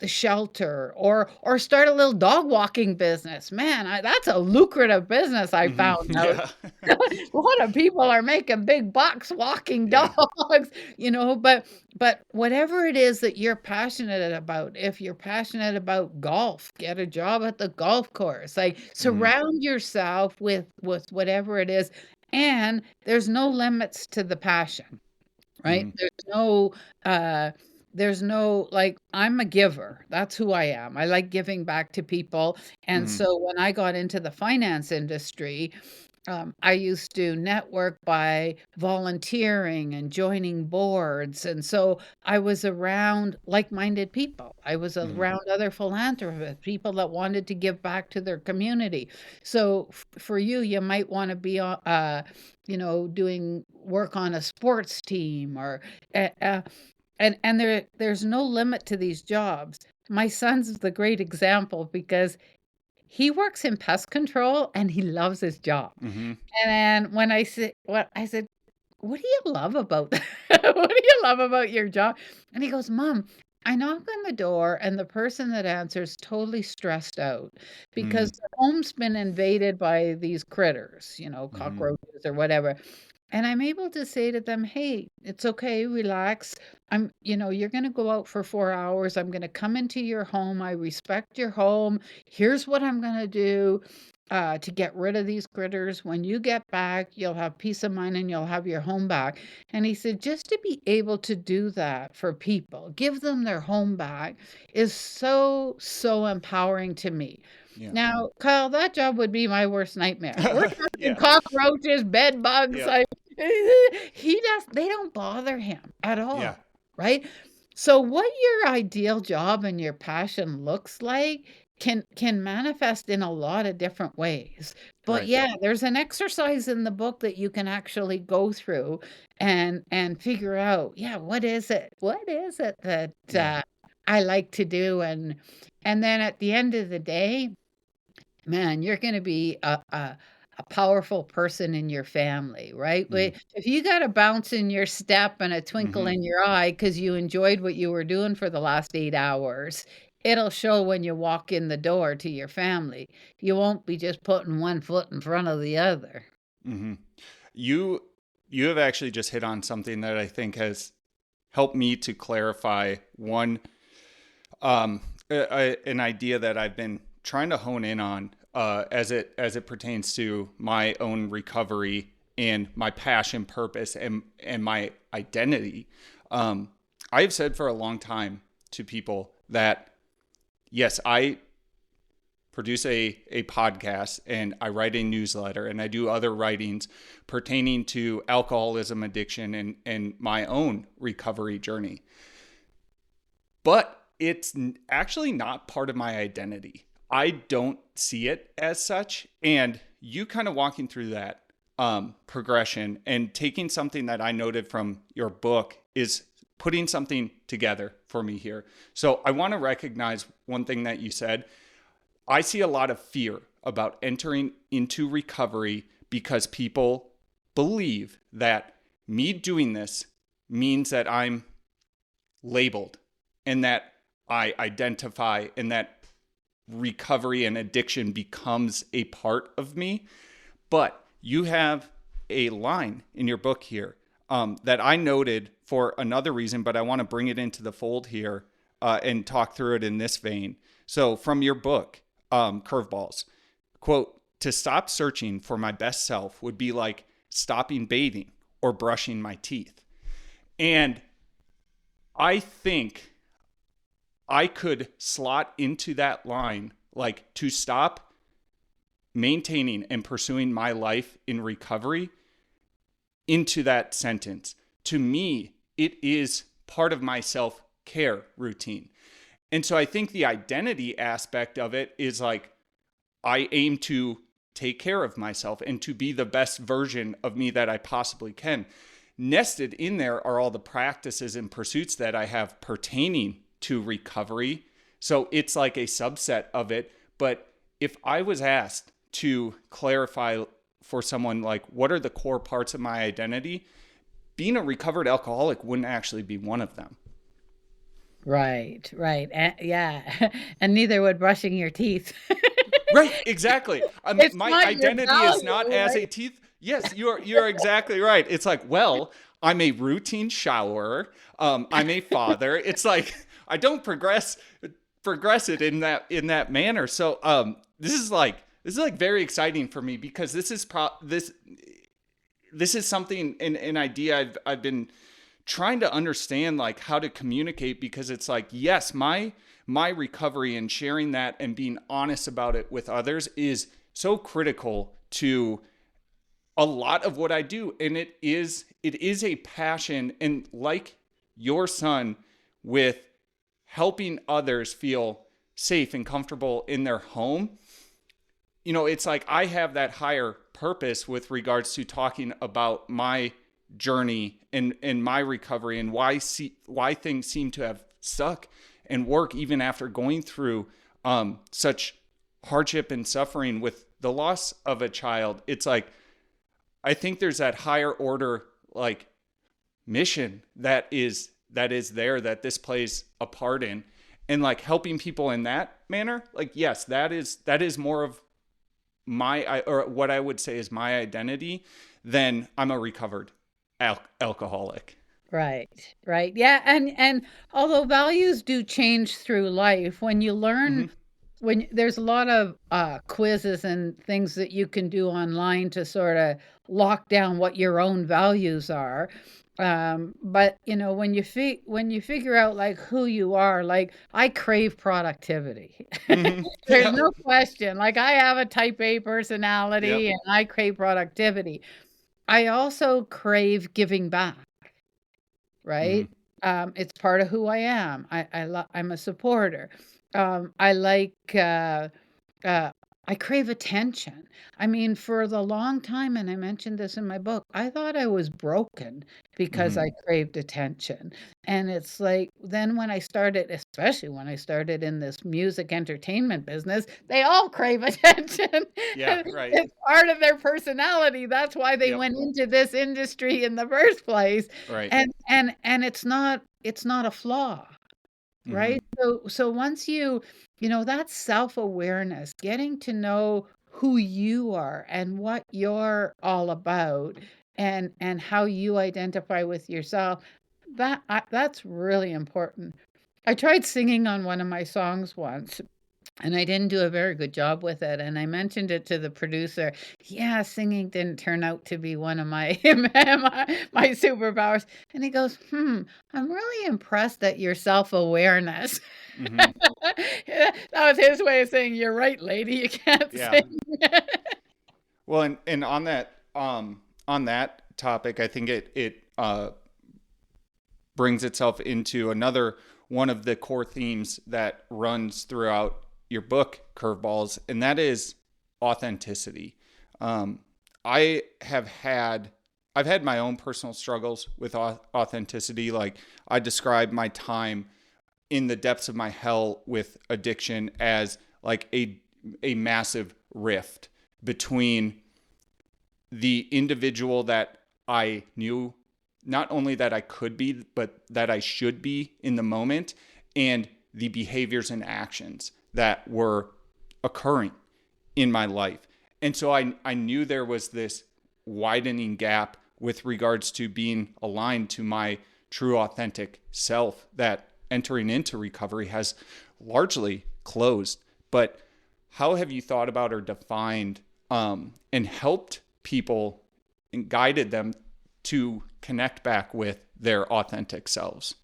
shelter or start a little dog walking business. Man, that's a lucrative business I found Mm-hmm. out. Yeah. A lot of people are making big bucks walking Yeah. dogs, but whatever it is that you're passionate about, if you're passionate about golf, get a job at the golf course. Like Mm-hmm. surround yourself with whatever it is. And there's no limits to the passion, right? Mm-hmm. Uh there's no like I'm a giver. That's who I am. I like giving back to people. And Mm-hmm. so when I got into the finance industry, I used to network by volunteering and joining boards. And so I was around like minded people. I was Mm-hmm. around other philanthropists, people that wanted to give back to their community. So for you, you might want to be, doing work on a sports team or, uh, uh, and there's no limit to these jobs. My son's the great example because he works in pest control and he loves his job. Mm-hmm. And then when I said, "What do you love about what do you love about your job?" And he goes, "Mom, I knock on the door and the person that answers totally stressed out because the home's been invaded by these critters, Mm-hmm. cockroaches or whatever. And I'm able to say to them, hey, it's okay, relax. You're going to go out for 4 hours. I'm going to come into your home. I respect your home. Here's what I'm going to do to get rid of these critters. When you get back, you'll have peace of mind and you'll have your home back." And he said, just to be able to do that for people, give them their home back, is so, so empowering to me. Yeah. Now, Kyle, that job would be my worst nightmare. We're talking Yeah. cockroaches, bed bugs. Yeah. They don't bother him at Yeah. all, right? So what your ideal job and your passion looks like can manifest in a lot of different ways. But Right. yeah, there's an exercise in the book that you can actually go through and figure out, yeah, what is it? What is it that Yeah. I like to do? And then at the end of the day, man, you're going to be a powerful person in your family, right? Mm-hmm. If you got a bounce in your step and a twinkle Mm-hmm. in your eye because you enjoyed what you were doing for the last 8 hours, it'll show when you walk in the door to your family. You won't be just putting one foot in front of the other. Mm-hmm. You you have actually just hit on something that I think has helped me to clarify an idea that I've been trying to hone in on as it pertains to my own recovery and my passion, purpose, and my identity. I've said for a long time to people that yes, I produce a podcast and I write a newsletter and I do other writings pertaining to alcoholism, addiction, and my own recovery journey. But it's actually not part of my identity. I don't see it as such. And you kind of walking through that progression and taking something that I noted from your book is putting something together for me here. So I want to recognize one thing that you said. I see a lot of fear about entering into recovery because people believe that me doing this means that I'm labeled and that I identify and that recovery and addiction becomes a part of me. But you have a line in your book here that I noted for another reason, but I want to bring it into the fold here and talk through it in this vein. So from your book, Curveballs, quote, "To stop searching for my best self would be like stopping bathing or brushing my teeth." And I think I could slot into that line, like to stop maintaining and pursuing my life in recovery into that sentence. To me, it is part of my self-care routine. And so I think the identity aspect of it is like, I aim to take care of myself and to be the best version of me that I possibly can. Nested in there are all the practices and pursuits that I have pertaining to recovery. So it's like a subset of it. But if I was asked to clarify for someone, like, what are the core parts of my identity, being a recovered alcoholic wouldn't actually be one of them. Right, right. Yeah. And neither would brushing your teeth. Right, exactly. It's My not your identity is not value, as right? a teeth. Yes, you're exactly right. It's like, well, I'm a routine showerer. I'm a father. It's like I don't progress it in that manner. So this is like very exciting for me, because this is something, an idea I've been trying to understand, like, how to communicate, because it's like, yes, my recovery and sharing that and being honest about it with others is so critical to a lot of what I do. And it is a passion, and like your son, with helping others feel safe and comfortable in their home. It's like I have that higher purpose with regards to talking about my journey and my recovery, and why things seem to have stuck and work even after going through such hardship and suffering with the loss of a child. It's like, I think there's that higher order, like, mission that is there, that this plays a part in, and like helping people in that manner. Like, yes, that is more of or what I would say is my identity, than I'm a recovered alcoholic. Right, right. Yeah, and although values do change through life, when you learn, Mm-hmm. when there's a lot of quizzes and things that you can do online to sort of lock down what your own values are. But when when you figure out like who you are, like I crave productivity. Mm-hmm. There's Yeah. no question. Like I have a type A personality Yep. and I crave productivity. I also crave giving back, Mm-hmm. right? It's part of who I am. I'm a supporter. I like uh, I crave attention. I mean, for the long time, and I mentioned this in my book, I thought I was broken because Mm-hmm. I craved attention. And it's like, then when I started, especially when I started in this music entertainment business, they all crave attention. Yeah. Right. It's part of their personality. That's why they Yep. went into this industry in the first place. Right. And it's not a flaw. Mm-hmm. Right? So once that's self-awareness, getting to know who you are and what you're all about, and how you identify with yourself, that's really important. I tried singing on one of my songs once, and I didn't do a very good job with it, and I mentioned it to the producer. Yeah, singing didn't turn out to be one of my my superpowers. And he goes, I'm really impressed at your self-awareness. Mm-hmm. Yeah, that was his way of saying, you're right, lady, you can't Yeah. sing. Well, and on that topic, I think it brings itself into another one of the core themes that runs throughout your book, Curveballs, and that is authenticity. Um, I have had I've had my own personal struggles with authenticity. Like, I describe my time in the depths of my hell with addiction as like a massive rift between the individual that I knew not only that I could be, but that I should be in the moment, and the behaviors and actions that were occurring in my life. And so I knew there was this widening gap with regards to being aligned to my true authentic self that entering into recovery has largely closed. But how have you thought about or defined and helped people and guided them to connect back with their authentic selves?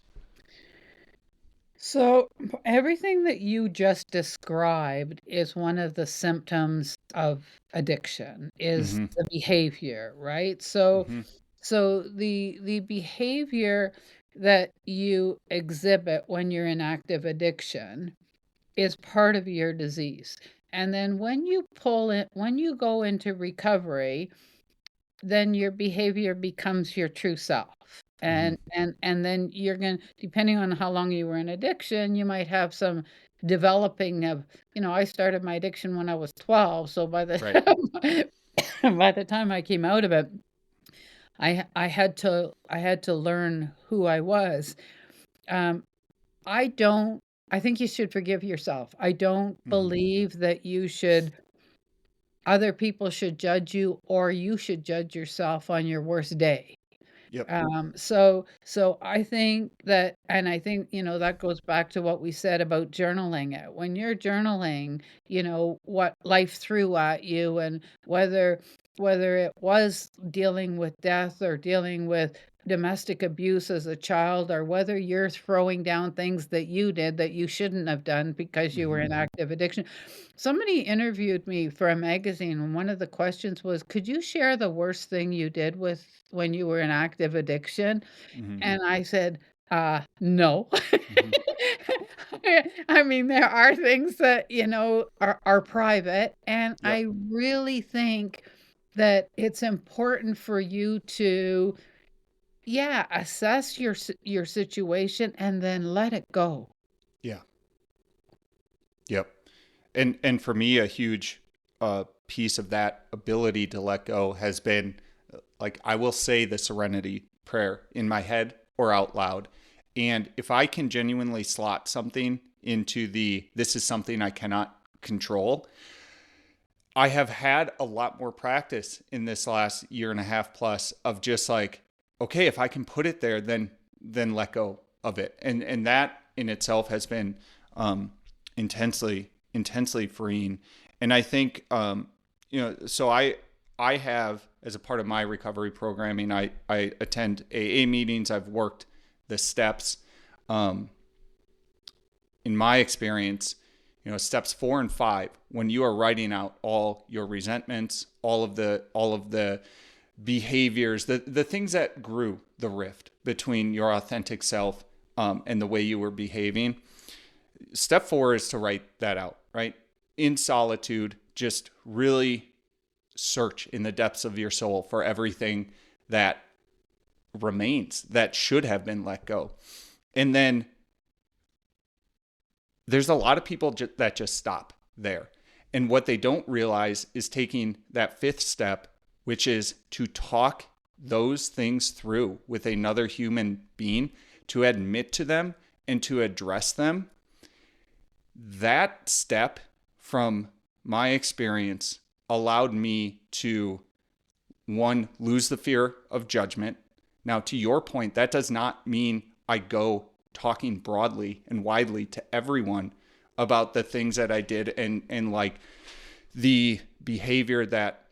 So, everything that you just described is one of the symptoms of addiction, is Mm-hmm. the behavior, right? So Mm-hmm. so the behavior, that you exhibit when you're in active addiction is part of your disease. And then when you when you go into recovery, then your behavior becomes your true self. Mm-hmm. And then you're going to, depending on how long you were in addiction, you might have some developing of, I started my addiction when I was 12, so by the Right. by the time I came out of it, I had to learn who I was. Um, I don't I think you should forgive yourself. I don't Mm-hmm. believe that other people should judge you, or you should judge yourself on your worst day. Yep. So I think that, and I think, that goes back to what we said about journaling it. When you're journaling, what life threw at you, and whether it was dealing with death or dealing with domestic abuse as a child, or whether you're throwing down things that you did that you shouldn't have done because you were Mm-hmm. in active addiction. Somebody interviewed me for a magazine, and one of the questions was, could you share the worst thing you did with when you were in active addiction? Mm-hmm. And I said, no. Mm-hmm. I mean, there are things that, are private. And Yep. I really think that it's important for you to, yeah, assess your situation and then let it go. Yeah. Yep. And for me, a huge piece of that ability to let go has been like, I will say the serenity prayer in my head or out loud. And if I can genuinely slot something into this is something I cannot control, I have had a lot more practice in this last year and a half plus of just like, okay, if I can put it there, then let go of it. And that in itself has been intensely freeing. And I think so I have, as a part of my recovery programming, I attend AA meetings. I've worked the steps. In my experience, steps 4 and 5, when you are writing out all your resentments, all of the behaviors, the things that grew the rift between your authentic self and the way you were behaving. Step 4 is to write that out, right? In solitude, just really search in the depths of your soul for everything that remains, that should have been let go. And then there's a lot of people that just stop there. And what they don't realize is taking that 5th step, which is to talk those things through with another human being, to admit to them and to address them. That step, from my experience, allowed me to, one, lose the fear of judgment. Now, to your point, that does not mean I go talking broadly and widely to everyone about the things that I did and like the behavior that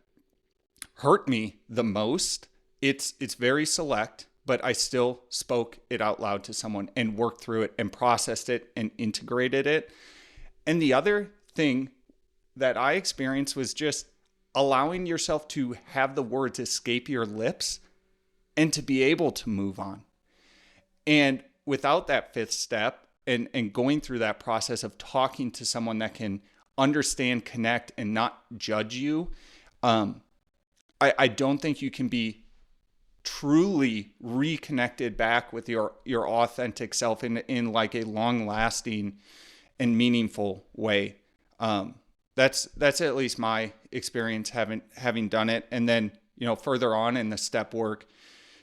hurt me the most. It's very select, but I still spoke it out loud to someone and worked through it and processed it and integrated it. And the other thing that I experienced was just allowing yourself to have the words escape your lips and to be able to move on. And without that 5th step and going through that process of talking to someone that can understand, connect, and not judge you, I don't think you can be truly reconnected back with your authentic self in like a long lasting and meaningful way. That's at least my experience having done it. And then, further on in the step work,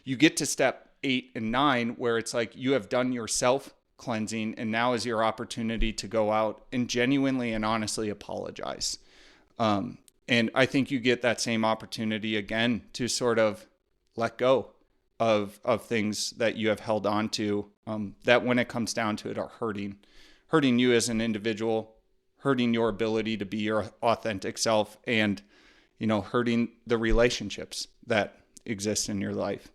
you get to step 8 and 9, where it's like you have done your self cleansing, and now is your opportunity to go out and genuinely and honestly apologize. And I think you get that same opportunity again to sort of let go of things that you have held on to, that when it comes down to it are hurting you as an individual, hurting your ability to be your authentic self, and, hurting the relationships that exist in your life.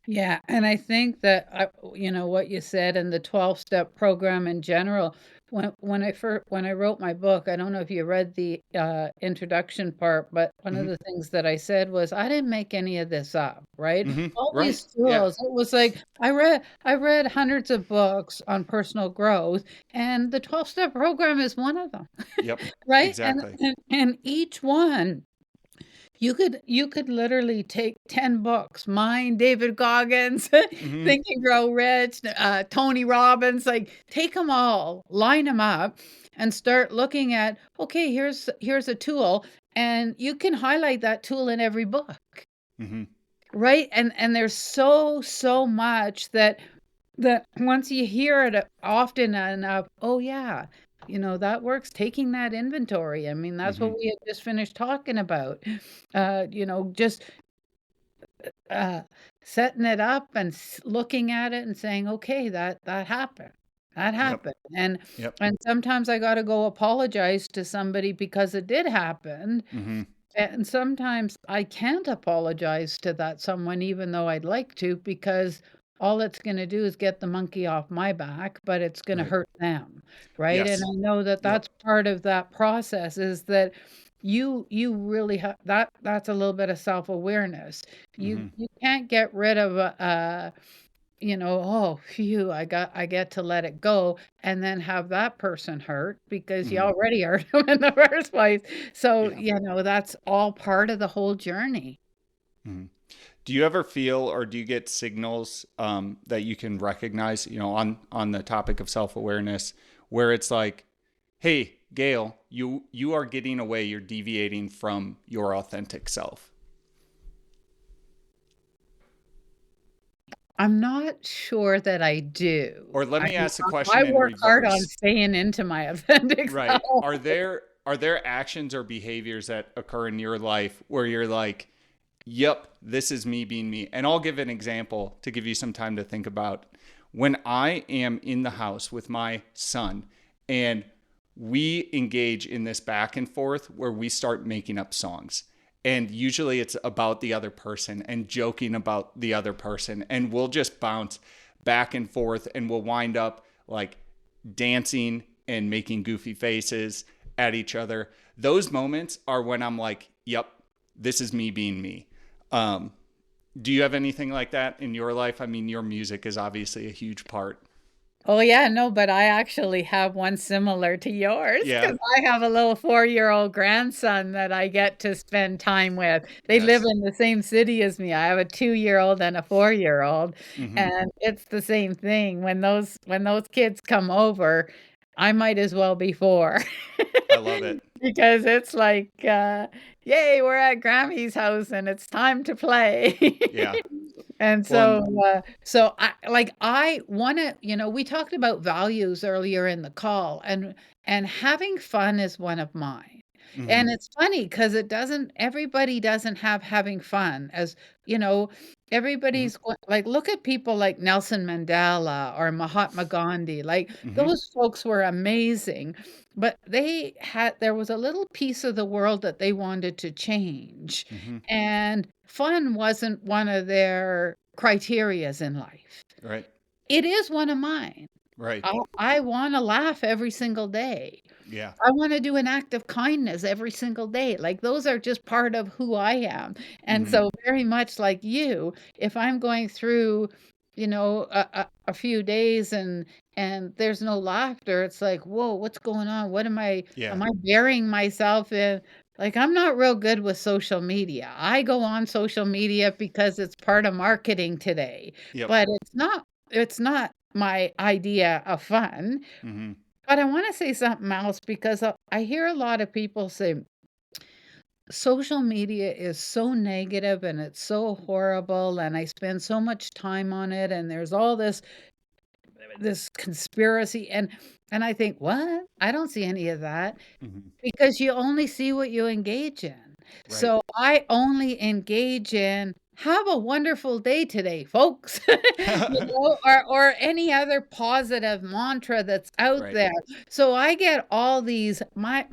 Yeah, and I think that what you said and the 12-step program in general. When I wrote my book, I don't know if you read the introduction part, but one of Hmm. the things that I said was I didn't make any of this up, right? Hmm. All Right. these Yeah. tools. It was like I read hundreds of books on personal growth, and the 12-step program is one of them, Yep. right? And Exactly. and, and each one you could literally take 10 books, mine, David Goggins, Hmm. Think and Grow Rich, Tony Robbins, like take them all, line them up, and start looking at, okay, here's a tool, and you can highlight that tool in every book, Hmm. right? And there's so much that once you hear it often enough, oh yeah, that works. Taking that inventory. I mean, that's Hmm. what we had just finished talking about. Just uh, setting it up and looking at it and saying, okay, that happened. That Yep. happened. And Yep. and sometimes I got to go apologize to somebody because it did happen. Hmm. And sometimes I can't apologize to that someone, even though I'd like to, because all it's going to do is get the monkey off my back, but it's going to Right. hurt them, right? And Yes. I know that Yep. that's part of that process is that you really have that's a little bit of self-awareness. You Hmm. you can't get rid of oh, phew, I get to let it go and then have that person hurt because you Hmm. already hurt them in the first place. So, Yeah. that's all part of the whole journey. Hmm. Do you ever feel, or do you get signals that you can recognize, on the topic of self awareness, where it's like, hey, Gail, you are getting away, you're deviating from your authentic self. I'm not sure that I do. Or let I me ask the question I in work hard on reverse. staying into my authentic Right. self. Are there actions or behaviors that occur in your life where you're like, yep, this is me being me? And I'll give an example to give you some time to think about. When I am in the house with my son and we engage in this back and forth where we start making up songs. And usually it's about the other person and joking about the other person. And we'll just bounce back and forth and we'll wind up like dancing and making goofy faces at each other. Those moments are when I'm like, yep, this is me being me. Um, do you have anything like that in your life? I mean, your music is obviously a huge part. Oh, yeah, no, but I actually have one similar to yours Yeah. because I have a little 4-year-old grandson that I get to spend time with. They live Yes. in the same city as me. I have a 2-year-old and a 4-year-old, Mm-hmm. and it's the same thing. When those kids come over, I might as well be 4 I love it. because it's like, "Yay, we're at Grammy's house and it's time to play." Yeah. And Well, and so I wanna, we talked about values earlier in the call, and having fun is one of mine. mm-hmm. And it's funny because it doesn't everybody doesn't have having fun as, you know, Mm-hmm. like look at people like Nelson Mandela or Mahatma Gandhi. Like Mm-hmm. those folks were amazing, but there was a little piece of the world that they wanted to change. Mm-hmm. And fun wasn't one of their criterias in life. Right. It is one of mine. Right. I wanna laugh every single day. Yeah. I wanna do an act of kindness every single day. Like, those are just part of who I am. And Mm-hmm. so very much like you, if I'm going through, a few days and there's no laughter, it's like, "Whoa, what's going on? What Yeah. am I burying myself in?" Like, I'm not real good with social media. I go on social media because it's part of marketing today, Yep. but it's not my idea of fun. Mm-hmm. But I wanna say something else because I hear a lot of people say, "Social media is so negative and it's so horrible, and I spend so much time on it, and there's all this conspiracy," and I think, "What? I don't see any of that." Mm-hmm. Because you only see what you engage in. Right. So I only engage in, "Have a wonderful day today, folks." Or any other positive mantra that's out Right. there. So I get all these my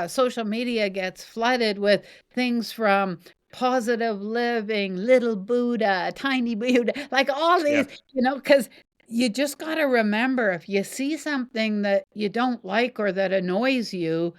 social media gets flooded with things from positive living, little Buddha, tiny Buddha, like all Yeah. these, because you just got to remember, if you see something that you don't like or that annoys you,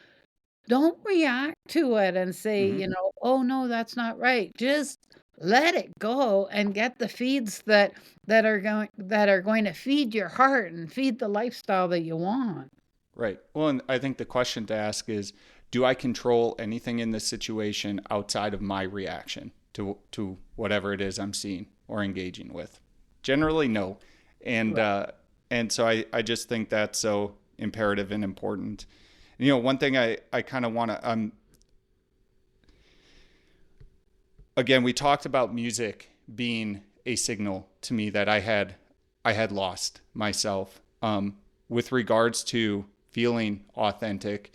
don't react to it and say, Hmm. "Oh, no, that's not right." Just let it go and get the feeds that are going to feed your heart and feed the lifestyle that you want. Right. Well, and I think the question to ask is, do I control anything in this situation outside of my reaction to whatever it is I'm seeing or engaging with? Generally, no. And Right. and so I just think that's so imperative and important. One thing I kind of want to again, we talked about music being a signal to me that I had lost myself. With regards to feeling authentic,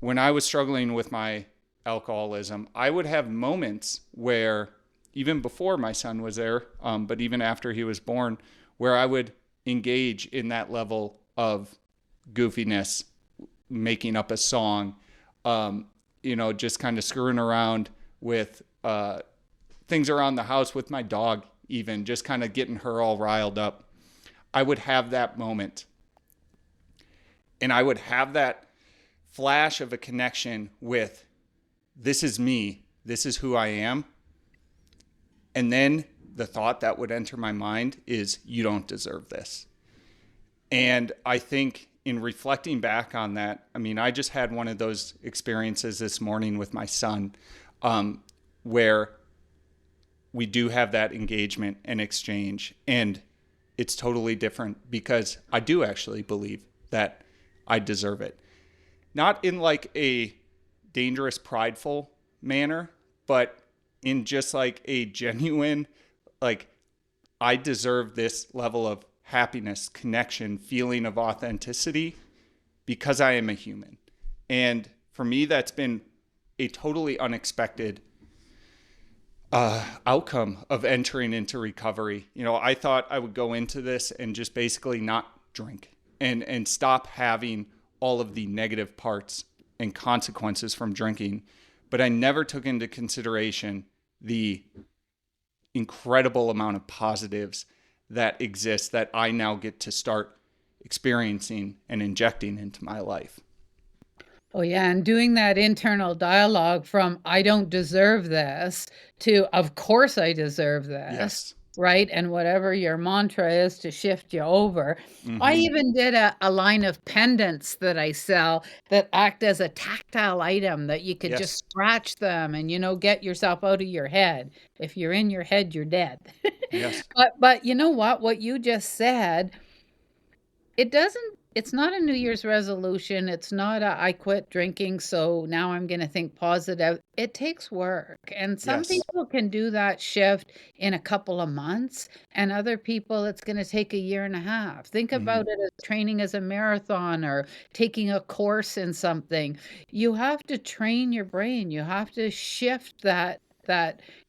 when I was struggling with my alcoholism, I would have moments where, even before my son was there, but even after he was born, where I would engage in that level of goofiness, making up a song, just kind of screwing around with things around the house with my dog, even just kind of getting her all riled up. I would have that moment. And I would have that flash of a connection with, this is me, this is who I am. And then the thought that would enter my mind is, you don't deserve this. And I think in reflecting back on that, I just had one of those experiences this morning with my son, where we do have that engagement and exchange. And it's totally different because I do actually believe that I deserve it. Not in like a dangerous, prideful manner, but in just like a genuine, like, I deserve this level of happiness, connection, feeling of authenticity because I am a human. And for me, that's been a totally unexpected outcome of entering into recovery. I thought I would go into this and just basically not drink and stop having all of the negative parts and consequences from drinking. But I never took into consideration the incredible amount of positives that exist that I now get to start experiencing and injecting into my life. Oh, yeah, and doing that internal dialogue from "I don't deserve this" to "Of course I deserve this," Yes. right? And whatever your mantra is to shift you over. I Mm-hmm. even did a line of pendants that I sell that act as a tactile item that you could just Yes. scratch them and, get yourself out of your head. If you're in your head, you're dead. Yes. But you know what? What you just said, it's not a New Year's resolution. It's not a "I quit drinking, so now I'm gonna think positive." It takes work, and some Yes. people can do that shift in a couple of months, and other people, it's gonna take a year and a half. Think Mm-hmm. about it as training as a marathon or taking a course in something. You have to train your brain. You have to shift that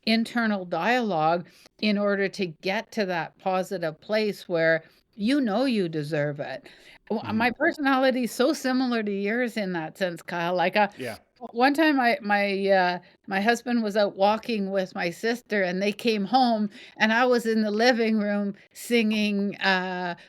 internal dialogue in order to get to that positive place where you deserve it. Mm-hmm. My personality is so similar to yours in that sense, Kyle. Like, Yeah. one time my husband was out walking with my sister, and they came home, and I was in the living room singing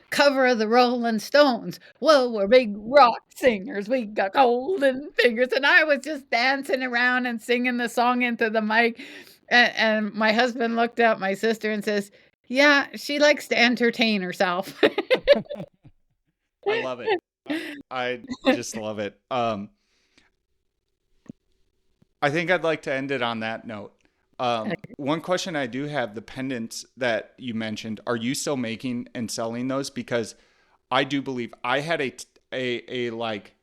cover of the Rolling Stones. Well, we're big rock singers. We got golden fingers, and I was just dancing around and singing the song into the mic. And my husband looked at my sister and says, "Yeah, she likes to entertain herself." I love it. I just love it. I think I'd like to end it on that note. One question I do have, the pendants that you mentioned, are you still making and selling those? Because I do believe I had a like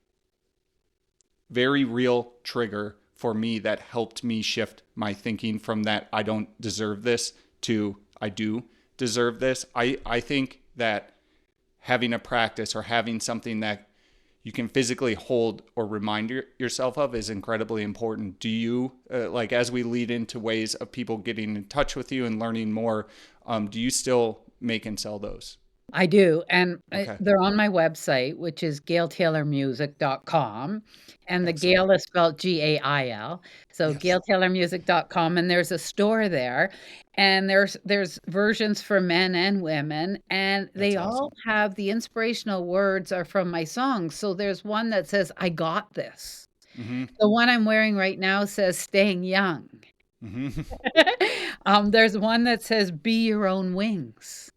very real trigger for me that helped me shift my thinking from that I don't deserve this to I do deserve this. I think that having a practice or having something that you can physically hold or remind yourself of is incredibly important. Do you, like, as we lead into ways of people getting in touch with you and learning more, do you still make and sell those? I do, and Okay. they're on my website, which is gailtaylormusic.com, and the Excellent. Gail is spelled Gail, so Yes. gailtaylormusic.com, and there's a store there, and there's versions for men and women, and That's they all awesome. have the inspirational words are from my songs. So there's one that says, "I got this." Mm-hmm. The one I'm wearing right now says, "Staying young." Mm-hmm. There's one that says, "Be your own wings."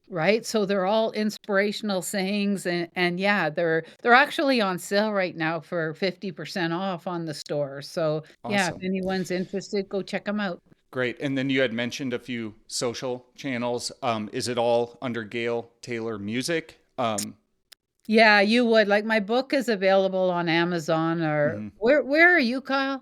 Right? So they're all inspirational sayings, and yeah, they're actually on sale right now for 50% off on the store. So, yeah, if Awesome. anyone's interested, go check them out. Great. And then you had mentioned a few social channels. Is it all under Gail Taylor Music? Yeah, you would. Like, my book is available on Amazon, or Mhm. where are you, Kyle?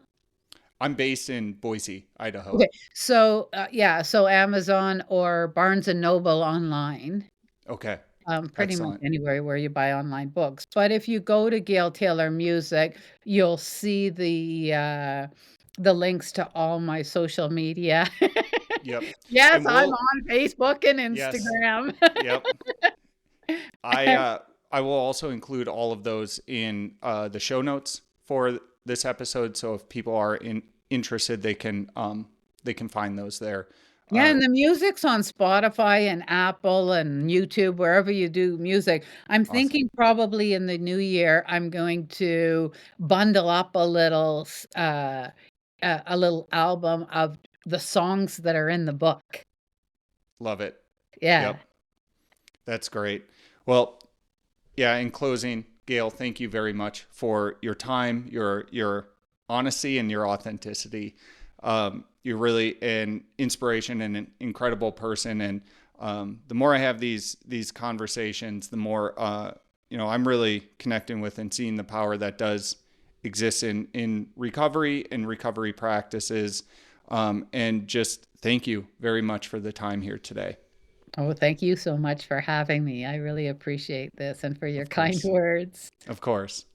I'm based in Boise, Idaho. Okay. So, yeah, so Amazon or Barnes& and Noble online. Okay. Pretty much Excellent. anywhere where you buy online books. But if you go to Gail Taylor Music, you'll see the links to all my social media. Yep. Yes, And I'm we'll, on Facebook and yes. Instagram. Yep. I will also include all of those in the show notes for this episode. So if people are interested, they can find those there. Yeah, and the music's on Spotify and Apple and YouTube, wherever you do music. I'm Awesome. thinking probably in the new year, I'm going to bundle up a little album of the songs that are in the book. Love it. Yeah. Yep. That's great. Well, yeah, in closing, Gail, thank you very much for your time, your honesty, and your authenticity. You're really an inspiration and an incredible person. And the more I have these conversations, the more I'm really connecting with and seeing the power that does exist in recovery and recovery practices. And just thank you very much for the time here today. Oh, thank you so much for having me. I really appreciate this and for your Of kind course. words. Of course.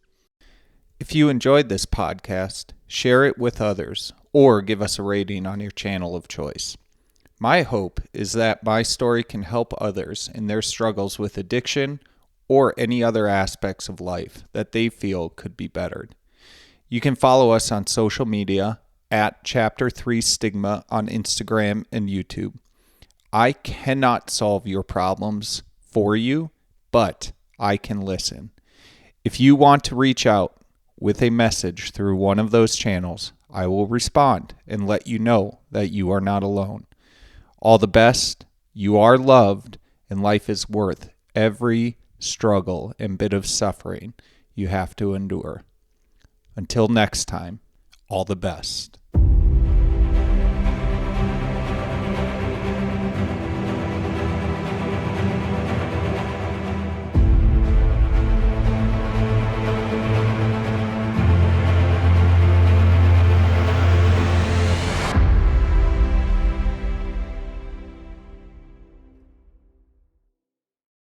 If you enjoyed this podcast, share it with others or give us a rating on your channel of choice. My hope is that my story can help others in their struggles with addiction or any other aspects of life that they feel could be bettered. You can follow us on social media at Chapter 3 Stigma on Instagram and YouTube. I cannot solve your problems for you, but I can listen. If you want to reach out with a message through one of those channels, I will respond and let you know that you are not alone. All the best, you are loved, and life is worth every struggle and bit of suffering you have to endure. Until next time, all the best.